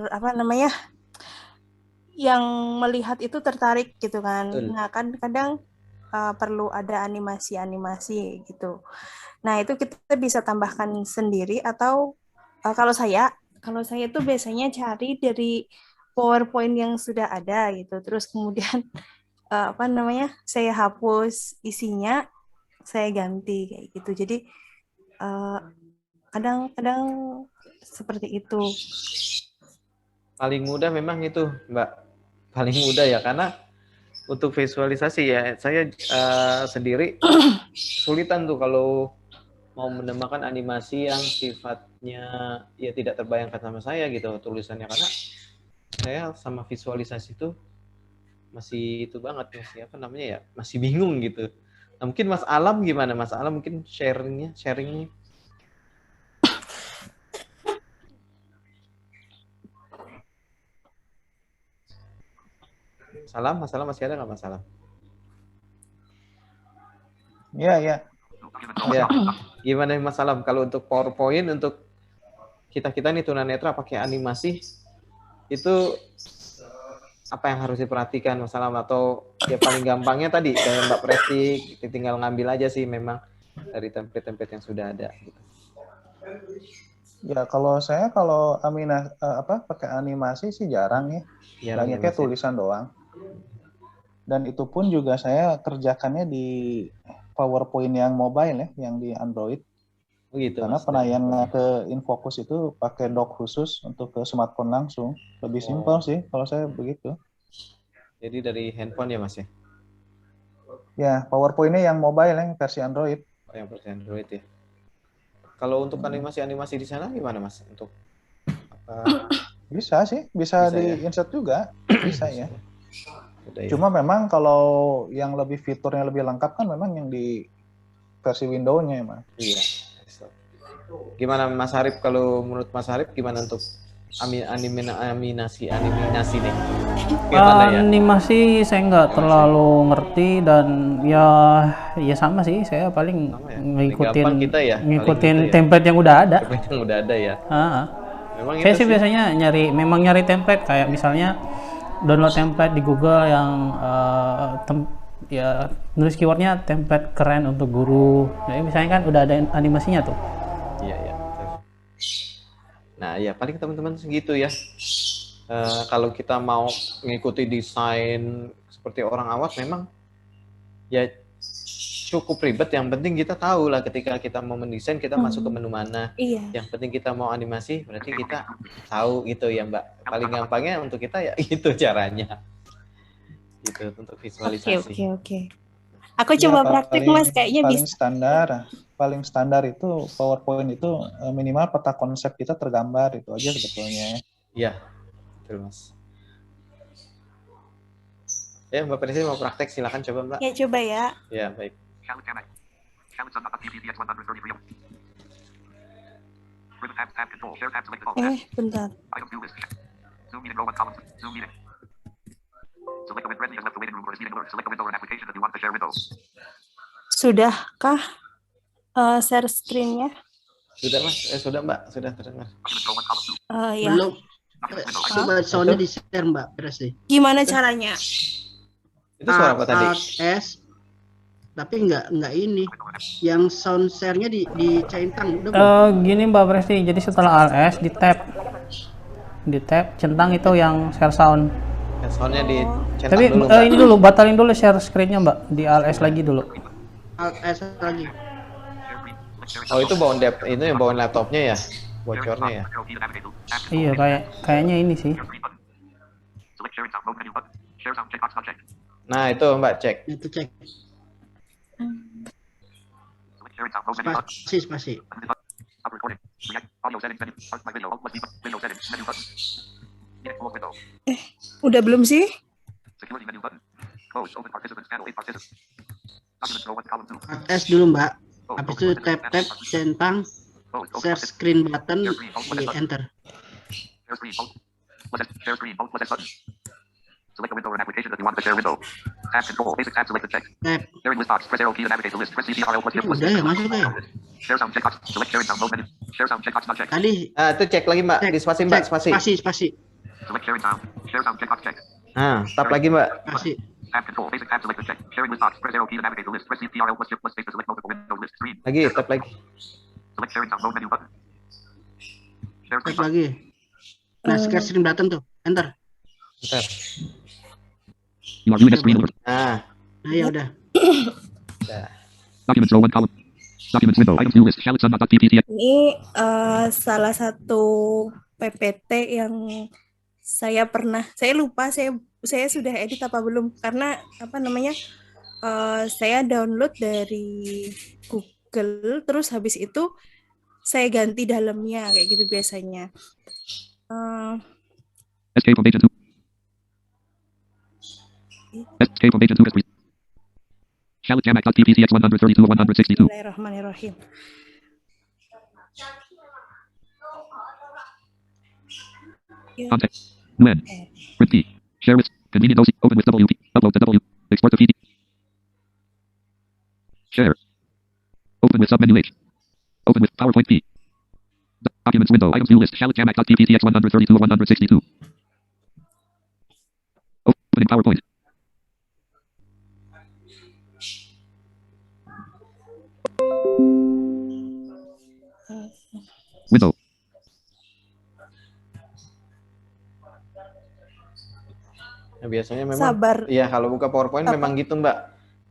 apa namanya? Yang melihat itu tertarik gitu kan. Betul. Nah, kan kadang perlu ada animasi-animasi gitu. Nah, itu kita bisa tambahkan sendiri atau kalau saya itu biasanya cari dari PowerPoint yang sudah ada gitu. Terus kemudian apa namanya? Saya hapus isinya, saya ganti kayak gitu. Jadi kadang-kadang seperti itu. Paling mudah memang itu, Mbak. Paling mudah ya, karena untuk visualisasi ya, saya sendiri kesulitan tuh kalau mau menambahkan animasi yang sifatnya ya tidak terbayangkan sama saya gitu tulisannya, karena saya sama visualisasi itu masih itu banget, masih apa namanya ya, masih bingung gitu. Nah, mungkin Mas Alam gimana? Mas Alam mungkin sharingnya. Mas Alam masih ada nggak Mas Alam? Iya, iya. Ya, gimana Mas Alam kalau untuk PowerPoint untuk kita nih tunanetra pakai animasi itu apa yang harus diperhatikan Mas Alam, atau ya paling gampangnya tadi kayak Mbak Presti tinggal ngambil aja sih memang dari template-template yang sudah ada gitu. Ya kalau saya pakai animasi sih jarang ya. Banyaknya tulisan doang. Dan itu pun juga saya kerjakannya di PowerPoint yang mobile ya, yang di Android. Begitu, karena Mas, penayangan ke Infocus itu pakai dock khusus untuk ke smartphone langsung. Lebih simpel sih kalau saya begitu. Jadi dari handphone ya Mas ya? Ya, PowerPoint-nya yang mobile yang versi Android. Oh, yang versi Android ya. Kalau untuk animasi di sana gimana Mas? Untuk apa? Bisa sih, bisa di-insert juga. Bisa ya. Cuma memang kalau yang lebih fiturnya lebih lengkap kan memang yang di versi Windows-nya ya, Mas. Iya. Gimana Mas Harip, kalau menurut Mas Harip gimana untuk animasi nih? Gimana ya? Animasi saya nggak terlalu ngerti dan ya sama sih, saya paling ngikutin template yang udah ada. Template yang udah ada ya. Saya sih biasanya nyari template, kayak misalnya download template di Google yang ya nulis keywordnya template keren untuk guru. Jadi misalnya kan udah ada animasinya tuh. Iya. Nah ya paling teman-teman segitu ya. Kalau kita mau mengikuti desain seperti orang awam memang ya cukup ribet. Yang penting kita tahu lah ketika kita mau mendesain kita masuk ke menu mana. Iya. Yang penting kita mau animasi berarti kita tahu gitu ya Mbak. Paling gampangnya untuk kita ya itu caranya. Gitu untuk visualisasi. Oke. Aku coba praktek Mas, kayaknya bisa. Paling standar itu PowerPoint itu minimal peta konsep kita tergambar, itu aja sebetulnya. Iya, betul Mas. Ya Mbak Presi mau praktek silakan coba Mbak. Ya coba ya. Ya baik. Bentar. Sudahkah share screen-nya? Sudah Mas, sudah Mbak, sudah terdengar. Ya. Belum. Coba soundnya di-share Mbak Presti. Gimana caranya? Itu suara apa tadi? S, tapi nggak ini. Yang sound share-nya dicentang. Gini Mbak Presti, jadi setelah ALS di tab centang itu yang share sound. Soundnya dicentang tapi dulu. Ini dulu batalin dulu share screen-nya Mbak, di ALS lagi dulu. ALS lagi. Oh itu bawaan laptopnya ya, bocornya ya. Iya kayaknya ini sih. Nah itu Mbak cek. Itu cek. Spasi. Udah belum sih? S dulu Mbak. Habis itu tap centang share screen button di enter. Select a window or an application that you want to share window. Tab control, basic tab select the check. Sharing list box, press arrow key to navigate the list. Press CTRL plus Udah ya, masuk ya. Share sound checkbox, select sharing sound mode menu. Share sound checkbox not check. Tadi. Itu cek lagi Mbak, di spasi Mbak, spasi. Select sharing sound, share sound checkbox check. Tap lagi Mbak. Spasi. Tab control, basic tab select the check. Sharing list box, press arrow key to navigate the list. Press CTRL plus shift plus space to select multiple window list screen. Lagi, tap lagi. Select sharing sound mode menu button. Share Tap lagi. Nah, share screen button tuh, enter. Bentar. You are viewing a screen alert. Nah ya udah. Documents row 1 column. Documents window. Items view list. Shallotsun.ppt. Ini salah satu PPT yang saya pernah, saya lupa saya sudah edit apa belum, karena apa namanya, saya download dari Google, terus habis itu saya ganti dalamnya kayak gitu biasanya. Escape from page 2. Escape from page 2. Shallot Jamac.pptx 132 or 162. Bismillahirrahmanirrahim. Context. When. Print key. Share with. Convenient OC. Open with WP. Upload to W. Export to PD. Share. Open with submenu H. Open with PowerPoint P. Documents window. Items view list. Shallot Jamac.tptx 132 or 162. Opening PowerPoint. Window. Nah, biasanya memang Sabar. iya kalau buka PowerPoint Apa? memang gitu Mbak.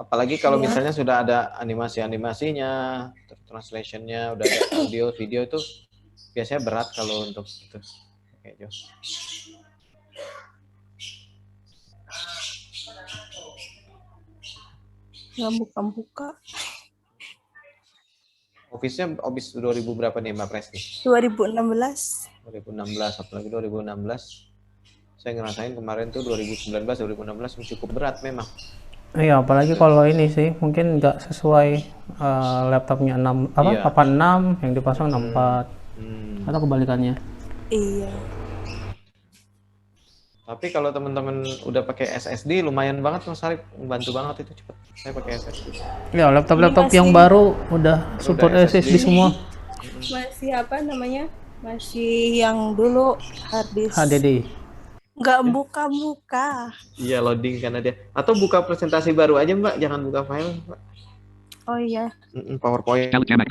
Apalagi kalau Iya. misalnya sudah ada animasi-animasinya, translation-nya, udah ada audio, video itu biasanya berat kalau untuk itu. Oke, Jo. Nggak buka-buka. Office-nya Office 2000 berapa nih Mbak Pres nih? 2016. 2016, apalagi 2016. Saya ngerasain kemarin tuh 2019, 2016 cukup berat memang. Iya, apalagi kalau ini sih mungkin nggak sesuai laptopnya 6 apa Iya. 86 yang dipasang 64 atau kebalikannya. Iya. Tapi kalau teman-teman udah pakai SSD lumayan banget Mas Arif, membantu banget itu cepet. Saya pakai SSD. Ya, laptop-laptop Ini yang masih- baru udah support SSD semua. Masih apa namanya? Masih yang dulu harddisk. HDD. Nggak buka-buka. Iya, loading karena dia. Atau buka presentasi baru aja Mbak, jangan buka file Mbak. Oh iya. PowerPoint Shallot Jamac.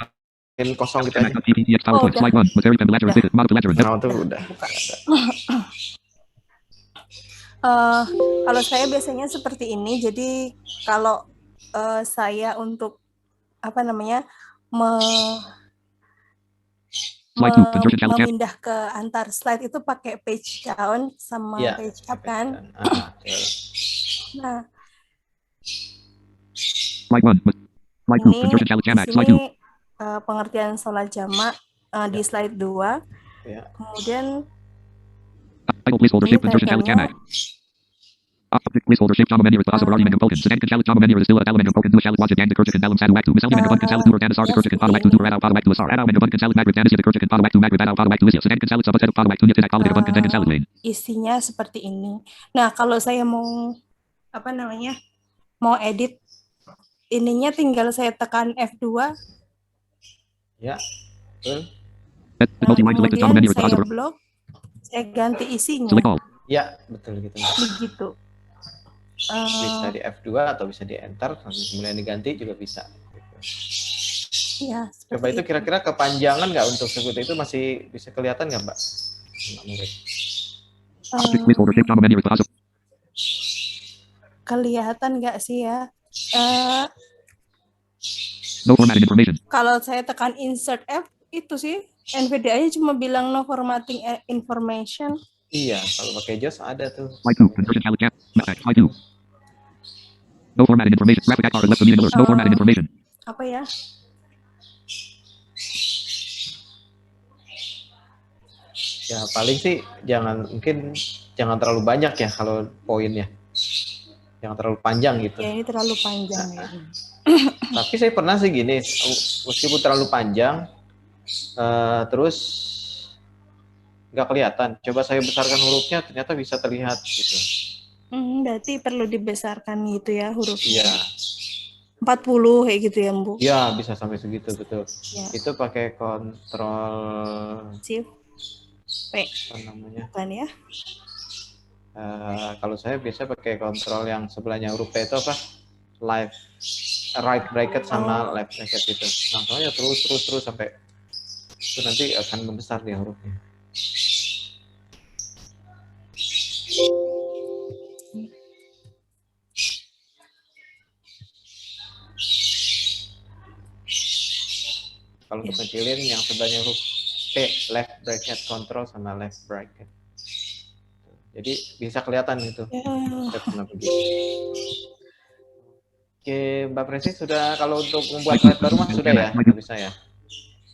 yang kosong gitu aja. Jamac.tptx PowerPoint. udah. Slide 1. Material and ledger. Visit. Model to ledger. Nah, itu udah. Kalau saya biasanya seperti ini, jadi kalau saya untuk apa namanya Slide 2. Conversion Shallot Jamac. memindah ke antar slide itu pakai page down sama Iya. page up kan. Betul. Nah, Slide 1. Slide 2. ini Conversion Shallot di Jamac. Slide 2. sini pengertian sholat jamak di slide 2. Ya. Kemudian Title placeholder ini shift conversion Shallot tagline-nya Jamac. Object placeholder shift Java menu is possible argument component. Sedan Shallot Java menu is still element component. Do Shallot Wajid and the Kurchik and Dalum Sadu Wactu. Misal Unit Shallot Dur and Asar the Kurchik and Pada Wactu Dur Adau Pada Wactu Asar. Adau and the Shallot Maghrib and the Kurchik and Pada Wactu Maghrib Adau Pada Wactu Isya. Sedan Shallot Sabat Pada Wactu Nyatina Kala Devan and Shallot Lane. isinya seperti ini. Nah, kalau saya mau apa namanya? Mau edit ininya tinggal saya tekan F2. Ya. Betul. Multi-line selected Java menu Kemudian is saya possible. blok, saya ganti isinya. Select all. Ya, betul gitu. Mbak. Begitu. Bisa di F2 atau bisa di enter, kemudian diganti juga bisa. Ya, Coba itu kira-kira kepanjangan nggak untuk seperti itu masih bisa kelihatan nggak Mbak? Object placeholder shift Java menu is possible. kelihatan nggak sih ya? No formatted information. Kalau saya tekan insert F itu sih NVDA-nya cuma bilang no formatting information. Iya, kalau pakai JOS ada tuh. Slide 2. Conversion Shallot Jamac. Slide 2. No formatted information. Graphic icon left of meeting alert. No formatted information. Apa ya? Ya paling sih mungkin jangan terlalu banyak ya kalau poinnya. Jangan terlalu panjang gitu. Ya ini terlalu panjang ya. Tapi saya pernah sih gini, meskipun terlalu panjang, terus nggak kelihatan. Coba saya besarkan hurufnya, ternyata bisa terlihat gitu. Berarti perlu dibesarkan gitu ya hurufnya. Iya, 40 kayak gitu ya, Bu. iya bisa sampai segitu betul. Ya. Itu pakai kontrol Shift P apa namanya? kan ya? Kalau saya biasa pakai kontrol yang sebelahnya huruf P itu apa? Right bracket sama left bracket itu. Langsung aja terus sampai itu nanti akan membesar dia hurufnya. Kalau untuk kecilin yang sebelahnya huruf P, left bracket control sama left bracket. Jadi bisa kelihatan itu. Stepnya begitu. Oke, Mbak Presi sudah, kalau untuk membuat slide baru Mas sudah ya? Bisa ya?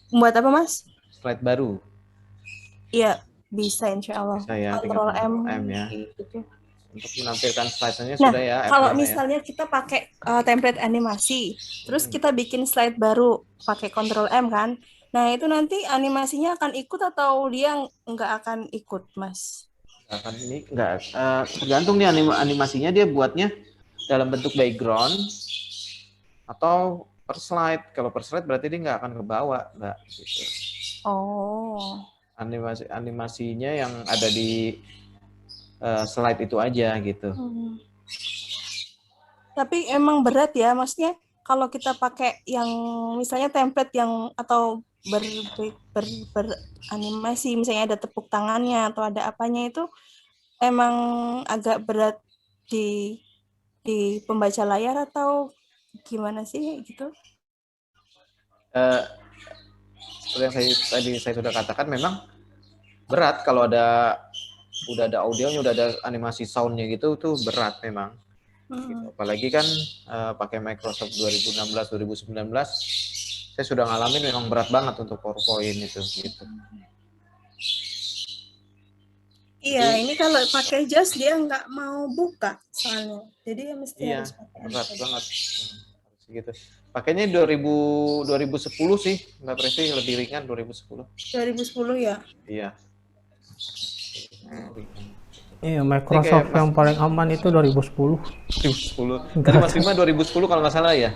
Membuat apa, Mas? Slide baru. Iya, bisa insya Allah. Bisa ya, Ctrl M ya. Gitu. Untuk menampilkan slide-nya Nah, sudah ya. kalau F5 misalnya kita pakai template animasi, terus kita bikin slide baru pakai Ctrl M kan, nah itu nanti animasinya akan ikut atau dia nggak akan ikut, Mas? Akan ini nggak, tergantung nih animasinya dia buatnya dalam bentuk background atau per slide. Kalau per slide berarti dia nggak akan ke bawah, Mbak. Gitu. Oh. Animasinya yang ada di slide itu aja gitu. Tapi emang berat ya, maksudnya kalau kita pakai yang misalnya template yang atau beranimasi, misalnya ada tepuk tangannya atau ada apanya itu emang agak berat di pembaca layar atau gimana sih gitu? Seperti yang saya sudah katakan, memang berat kalau udah ada audionya, udah ada animasi soundnya gitu, tuh berat memang. Gitu. Apalagi kan pakai Microsoft 2016-2019, saya sudah ngalamin memang berat banget untuk PowerPoint itu. Gitu. Iya, ini kalau pakai JAWS dia nggak mau buka soalnya, jadi ya mesti harus pakai. Berat banget. Gitu. Pakainya 2010 sih, Mbak Presi, lebih ringan 2010. 2010 ya? Iya. Iya, Microsoft yang paling aman itu 2010. 2010. Tadi Mas Bima 2010 kalau nggak salah ya?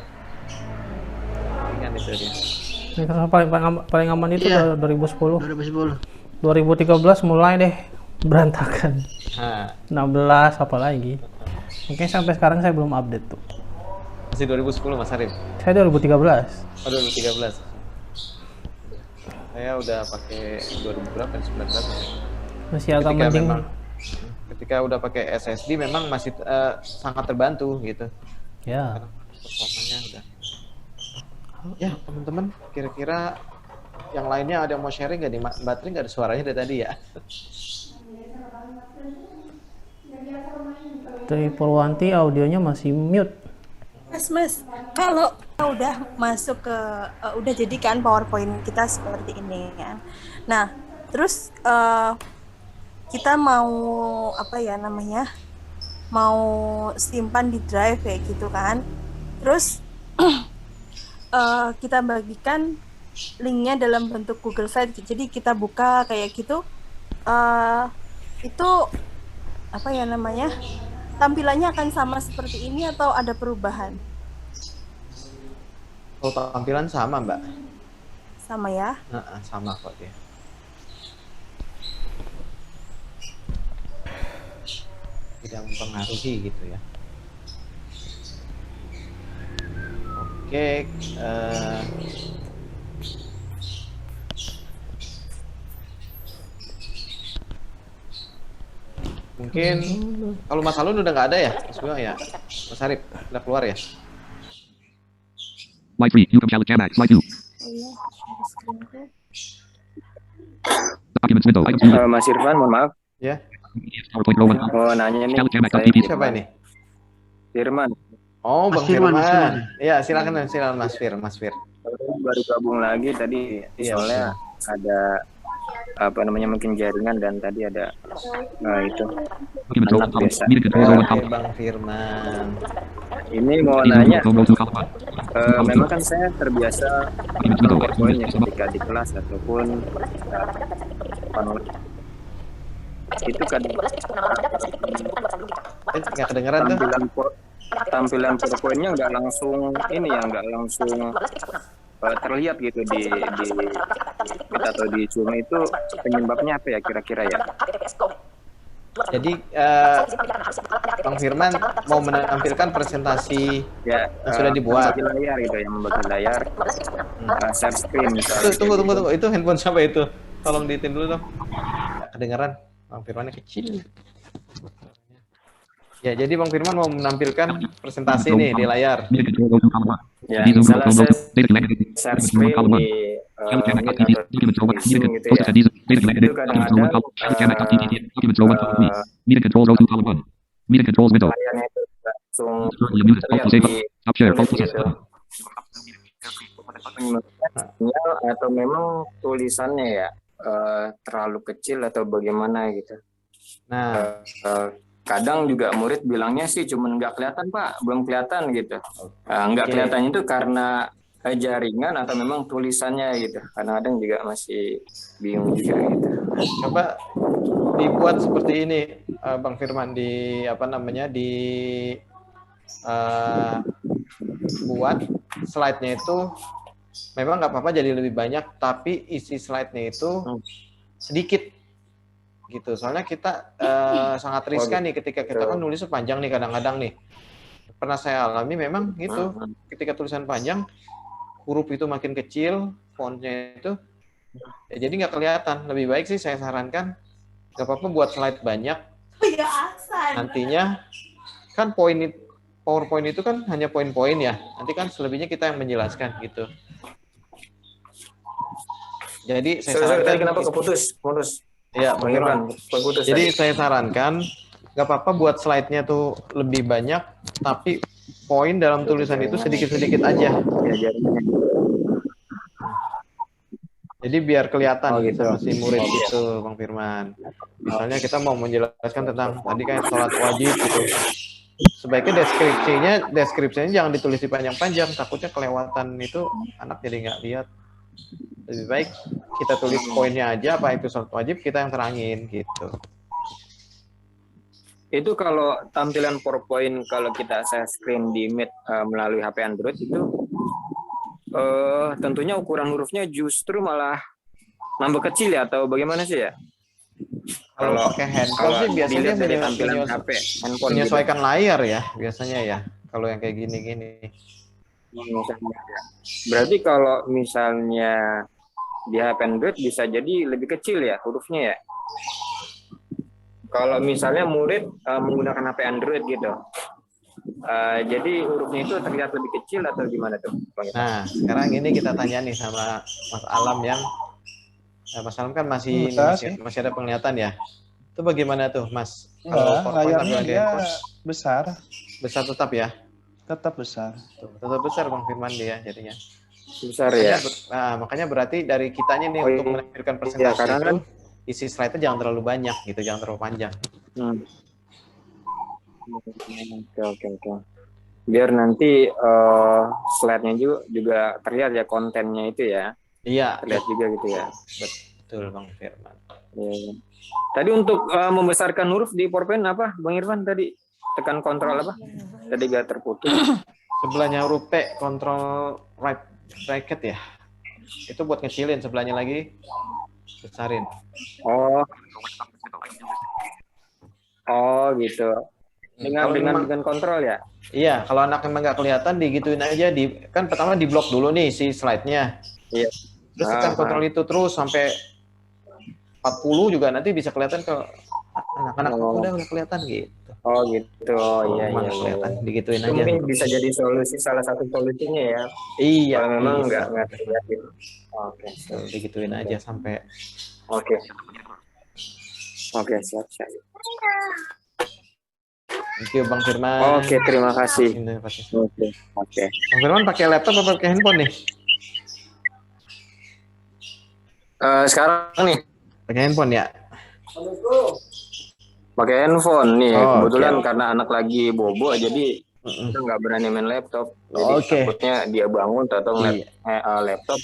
Ingat itu dia. Microsoft paling aman itu 2010. 2010. 2013 mulai deh berantakan. 16 apalagi. Mungkin sampai sekarang saya belum update tuh. Masih 2010 Mas Arif? Saya 2013. Oh, 2013. Saya udah pakai 2000 berapa? 19. Masih agak mending. Ketika udah pakai SSD memang masih sangat terbantu gitu. Ya. Performanya udah. Ya teman-teman, kira-kira yang lainnya ada yang mau sharing nggak di baterai? Nggak ada suaranya dari tadi ya? Dari Purwanti audionya masih mute. Mas, kalau udah masuk ke udah jadikan PowerPoint kita seperti ini ya. Nah, terus kita mau apa ya namanya? Mau simpan di drive kayak gitu kan. Terus kita bagikan linknya dalam bentuk Google Slide. Jadi kita buka kayak gitu. Itu apa ya namanya? Tampilannya akan sama seperti ini atau ada perubahan? Oh, tampilan sama, Mbak. Sama ya? Sama kok dia. Tidak mempengaruhi gitu ya. Oke. Mungkin kalau Mas Alun udah nggak ada ya, Mas Bima ya, Mas Arif udah keluar ya. Slide 3, you can challenge Jamax. Slide 2. Documents window. Items view. Mas Irfan, mohon maaf. Ya. PowerPoint row 1. Mau nanya nih. Challenge Jamax. Saya Siapa ini? Firman. Oh, Mas Bang Firman, Mas Firman. Firman. Ya, silakan Mas Fir. Baru gabung lagi tadi, soalnya ada apa namanya mungkin jaringan dan tadi ada itu Documents row 1. anak biasa. Meeting controls row 1 Oke, column. Bang Firman. Ini mau Meeting nanya, row 2 column 1. memang kan saya terbiasa Documents window. PowerPoint ya ketika di kelas ataupun itu kan Nggak kedengeran tuh. tampilan PowerPoint-nya nggak langsung ini ya, nggak langsung terlihat gitu di kita atau di Zoom. Itu penyebabnya apa ya kira-kira ya? Jadi Bang Firman mau menampilkan presentasi Ya, yang sudah dibuat. membagi layar gitu ya, membagi layar, share screen misalnya. Tunggu. Itu handphone siapa itu? Tolong diitin dulu dong. Nggak kedengeran. Bang Firmannya kecil. Ya, jadi Bang Firman mau menampilkan presentasi nih di layar. Media control O2 column 1. Ya, D Zoom misalnya Pro saya Data connected. share Media control 1 screen column 1. di Help Meet Cam atau Document Row 1. Zoom gitu ya. Post at Data connected. Itu Document Row 1 kadang-kadang column. Help Cam Document Row 1 column 3. Media controls O2 column 1. Media controls window. layarnya itu langsung Currently a minute. terlihat Alt save. di Stop share. tulis Alt process. gitu. Sinyal atau memang tulisannya ya terlalu kecil atau bagaimana gitu. Nah, Kadang juga murid bilangnya sih cuman nggak kelihatan Pak, belum kelihatan gitu. Nggak Oke. kelihatan itu karena jaringan atau memang tulisannya gitu. Kadang-kadang juga masih bingung juga gitu. coba dibuat seperti ini, Bang Firman, di apa namanya, di buat slide-nya itu memang nggak apa-apa jadi lebih banyak, tapi isi slide-nya itu sedikit gitu. Soalnya kita sangat riskan nih ketika kita kan nulis panjang nih kadang-kadang nih. Pernah saya alami memang gitu. Ketika tulisan panjang, huruf itu makin kecil, fontnya itu ya jadi nggak kelihatan. Lebih baik sih saya sarankan nggak apa-apa buat slide banyak. Nantinya kan PowerPoint itu kan hanya poin-poin ya. Nanti kan selebihnya kita yang menjelaskan gitu. Jadi saya Sorry, sarankan tadi kenapa keputus? ya, Bang Irwan. Keputus. Jadi saya sarankan nggak apa-apa buat slide-nya tuh lebih banyak, tapi poin dalam tulisan itu sedikit-sedikit aja. Ya, jaringannya. Jadi biar kelihatan gitu. sama si murid gitu, Bang Firman. Misalnya kita mau menjelaskan tentang tadi kan sholat wajib gitu. Sebaiknya deskripsinya jangan ditulis di panjang-panjang, takutnya kelewatan itu anak jadi nggak lihat. Lebih baik kita tulis poinnya aja, apa itu sholat wajib, kita yang terangin gitu. Itu kalau tampilan PowerPoint kalau kita share screen di Meet melalui HP Android itu tentunya ukuran hurufnya justru malah nambah kecil ya atau bagaimana sih ya? Kalau pakai handphone sih biasanya dilihat dari tampilan HP handphone menyesuaikan layar ya biasanya ya. Kalau yang kayak gini-gini. Berarti kalau misalnya di HP Android bisa jadi lebih kecil ya hurufnya ya? Kalau misalnya murid menggunakan HP Android gitu, jadi hurufnya itu terlihat lebih kecil atau gimana tuh? Nah, sekarang ini kita tanya nih sama Mas Alam yang Mas Alam kan masih ada penglihatan ya. Itu bagaimana tuh, Mas? Layarnya dia besar. Besar tetap ya? Tetap besar. Tetap besar Bang Firman dia jadinya. Besar ya. Nah, makanya berarti dari kitanya nih untuk menampilkan presentasi itu isi slide-nya jangan terlalu banyak gitu, jangan terlalu panjang. Oke. Biar nanti slide-nya juga terlihat ya kontennya itu ya. Iya. Terlihat juga gitu ya. Betul Bang Firman. Ya. Tadi untuk membesarkan huruf di PowerPoint apa Bang Irfan tadi? Tekan kontrol apa? Tadi gak terputus. Sebelahnya huruf T, kontrol right bracket ya. Itu buat ngecilin, sebelahnya lagi besarin. Oh gitu. Dengan kontrol ya? Iya, kalau anak emang nggak kelihatan digituin aja, kan pertama di blok dulu nih si slide-nya. Iya. Terus tekan kontrol itu terus sampai 40 juga nanti bisa kelihatan ke anak-anak udah kelihatan gitu. Oh gitu. Oh iya. Kelihatan digituin aja. Mungkin bisa jadi salah satu solusinya ya. Iya. Kalau memang nggak terlihat gitu. Oke. Digituin aja sampai. Oke, siap. Thank you Bang Firman. Oke, terima kasih. Oke. Bang Firman pakai laptop atau pakai handphone nih? Sekarang nih. Pakai handphone ya? Pakai handphone nih. Kebetulan okay. karena anak lagi bobo, jadi kita nggak berani main laptop. Jadi takutnya dia bangun atau ngeliat laptop,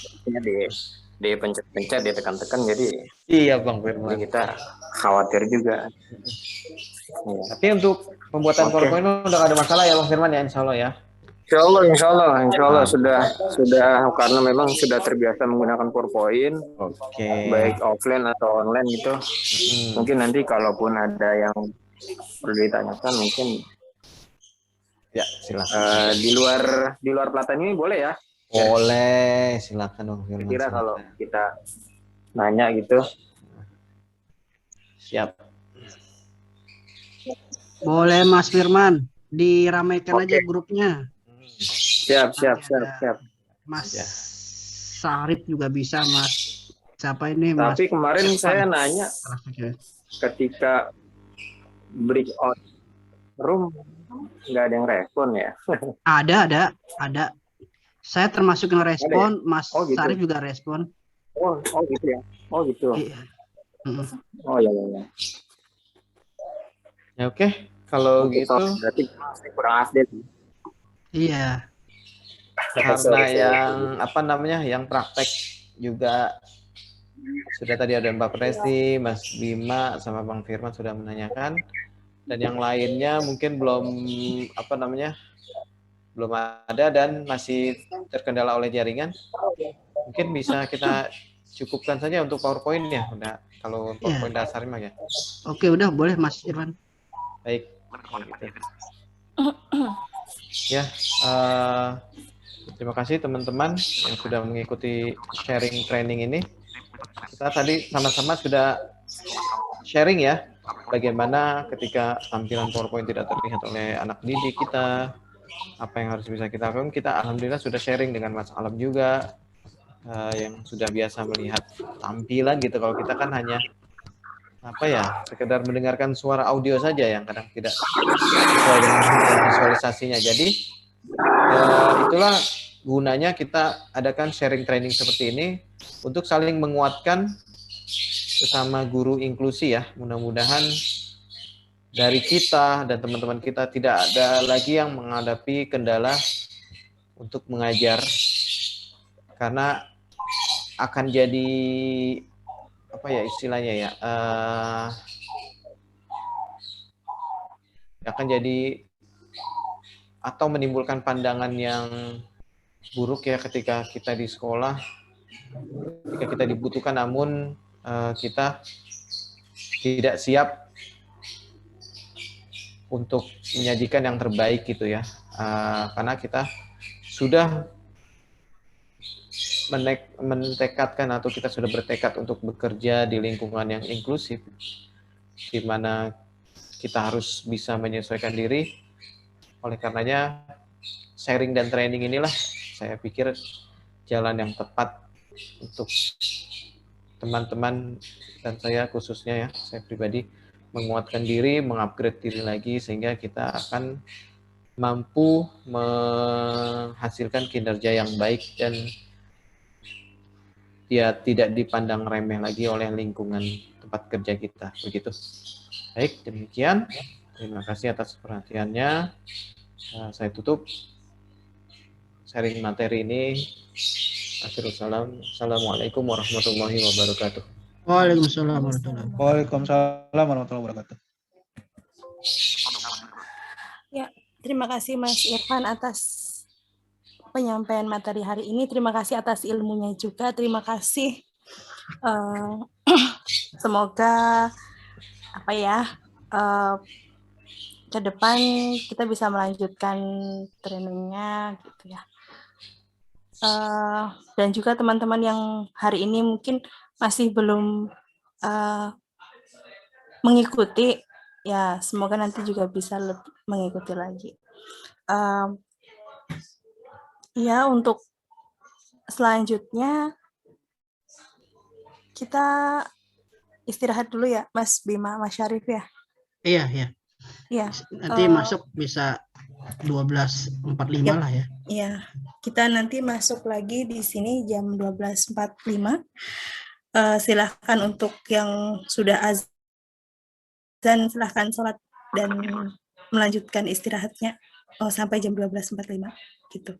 dia pencet-pencet, dia tekan-tekan, jadi iya Bang Firman. Jadi kita khawatir juga. Tapi untuk pembuatan PowerPoint udah gak ada masalah ya Bang Firman ya, insya Allah ya. Insya Allah sudah karena memang sudah terbiasa menggunakan PowerPoint, baik offline atau online gitu. Mungkin nanti kalaupun ada yang perlu ditanyakan mungkin ya silakan. Di luar pelatihan ini boleh ya? Boleh, silakan Bang Firman. Kira kalau kita nanya gitu. Siap. Boleh Mas Firman, diramaikan aja Oke. grupnya. Siap. Mas Ya. Sarip juga bisa, Mas. Siapa ini, Mas? Tapi kemarin Irfan. saya nanya ketika breakout room nggak ada yang respon ya. Ada. Saya termasuk yang respon, Mas Oh, gitu. Sarip juga respon. Oh gitu ya. Oh gitu. Iya. Mm. Oh ya. Ya oke, kalau Oke, gitu berarti masih kurang update. Iya. karena Sorry. yang praktek juga sudah tadi ada Mbak Presti, Mas Bima, sama Bang Firman sudah menanyakan, dan yang lainnya mungkin belum ada dan masih terkendala oleh jaringan. Mungkin bisa kita cukupkan saja untuk PowerPoint ya, udah kalau PowerPoint dasar mah ya. Oke, udah boleh Mas Irfan. Baik. Ya, terima kasih teman-teman yang sudah mengikuti sharing training ini. Kita tadi sama-sama sudah sharing ya, bagaimana ketika tampilan PowerPoint tidak terlihat oleh anak didik kita, apa yang harus bisa kita lakukan. Kita alhamdulillah sudah sharing dengan Mas Alam juga, yang sudah biasa melihat tampilan gitu. Kalau kita kan hanya sekedar mendengarkan suara audio saja yang kadang tidak sesuai dengan visualisasinya. Jadi itulah gunanya kita adakan sharing training seperti ini untuk saling menguatkan sesama guru inklusi ya. Mudah-mudahan dari kita dan teman-teman kita tidak ada lagi yang menghadapi kendala untuk mengajar, karena akan jadi akan jadi atau menimbulkan pandangan yang buruk ya ketika kita di sekolah, ketika kita dibutuhkan namun kita tidak siap untuk menyajikan yang terbaik gitu ya, karena kita sudah mentekadkan atau kita sudah bertekad untuk bekerja di lingkungan yang inklusif, di mana kita harus bisa menyesuaikan diri. Oleh karenanya sharing dan training inilah saya pikir jalan yang tepat untuk teman-teman dan saya khususnya ya, saya pribadi menguatkan diri, mengupgrade diri lagi sehingga kita akan mampu menghasilkan kinerja yang baik dan dia tidak dipandang remeh lagi oleh lingkungan tempat kerja kita. Begitu. Baik, demikian. Terima kasih atas perhatiannya. Saya tutup sharing materi ini. Assalamualaikum warahmatullahi wabarakatuh. Waalaikumsalam warahmatullahi wabarakatuh. Ya, terima kasih Mas Irfan atas penyampaian materi hari ini. Terima kasih atas ilmunya juga. Terima kasih. Semoga ke depan kita bisa melanjutkan trainingnya gitu ya. Dan juga teman-teman yang hari ini mungkin masih belum mengikuti, ya semoga nanti juga bisa mengikuti lagi. Ya, untuk selanjutnya kita istirahat dulu ya, Mas Bima, Mas Syarif ya. Iya. Nanti masuk bisa 12.45 lah ya. Iya, kita nanti masuk lagi di sini jam 12.45. Silahkan untuk yang sudah azan, silahkan sholat dan melanjutkan istirahatnya sampai jam 12.45 gitu.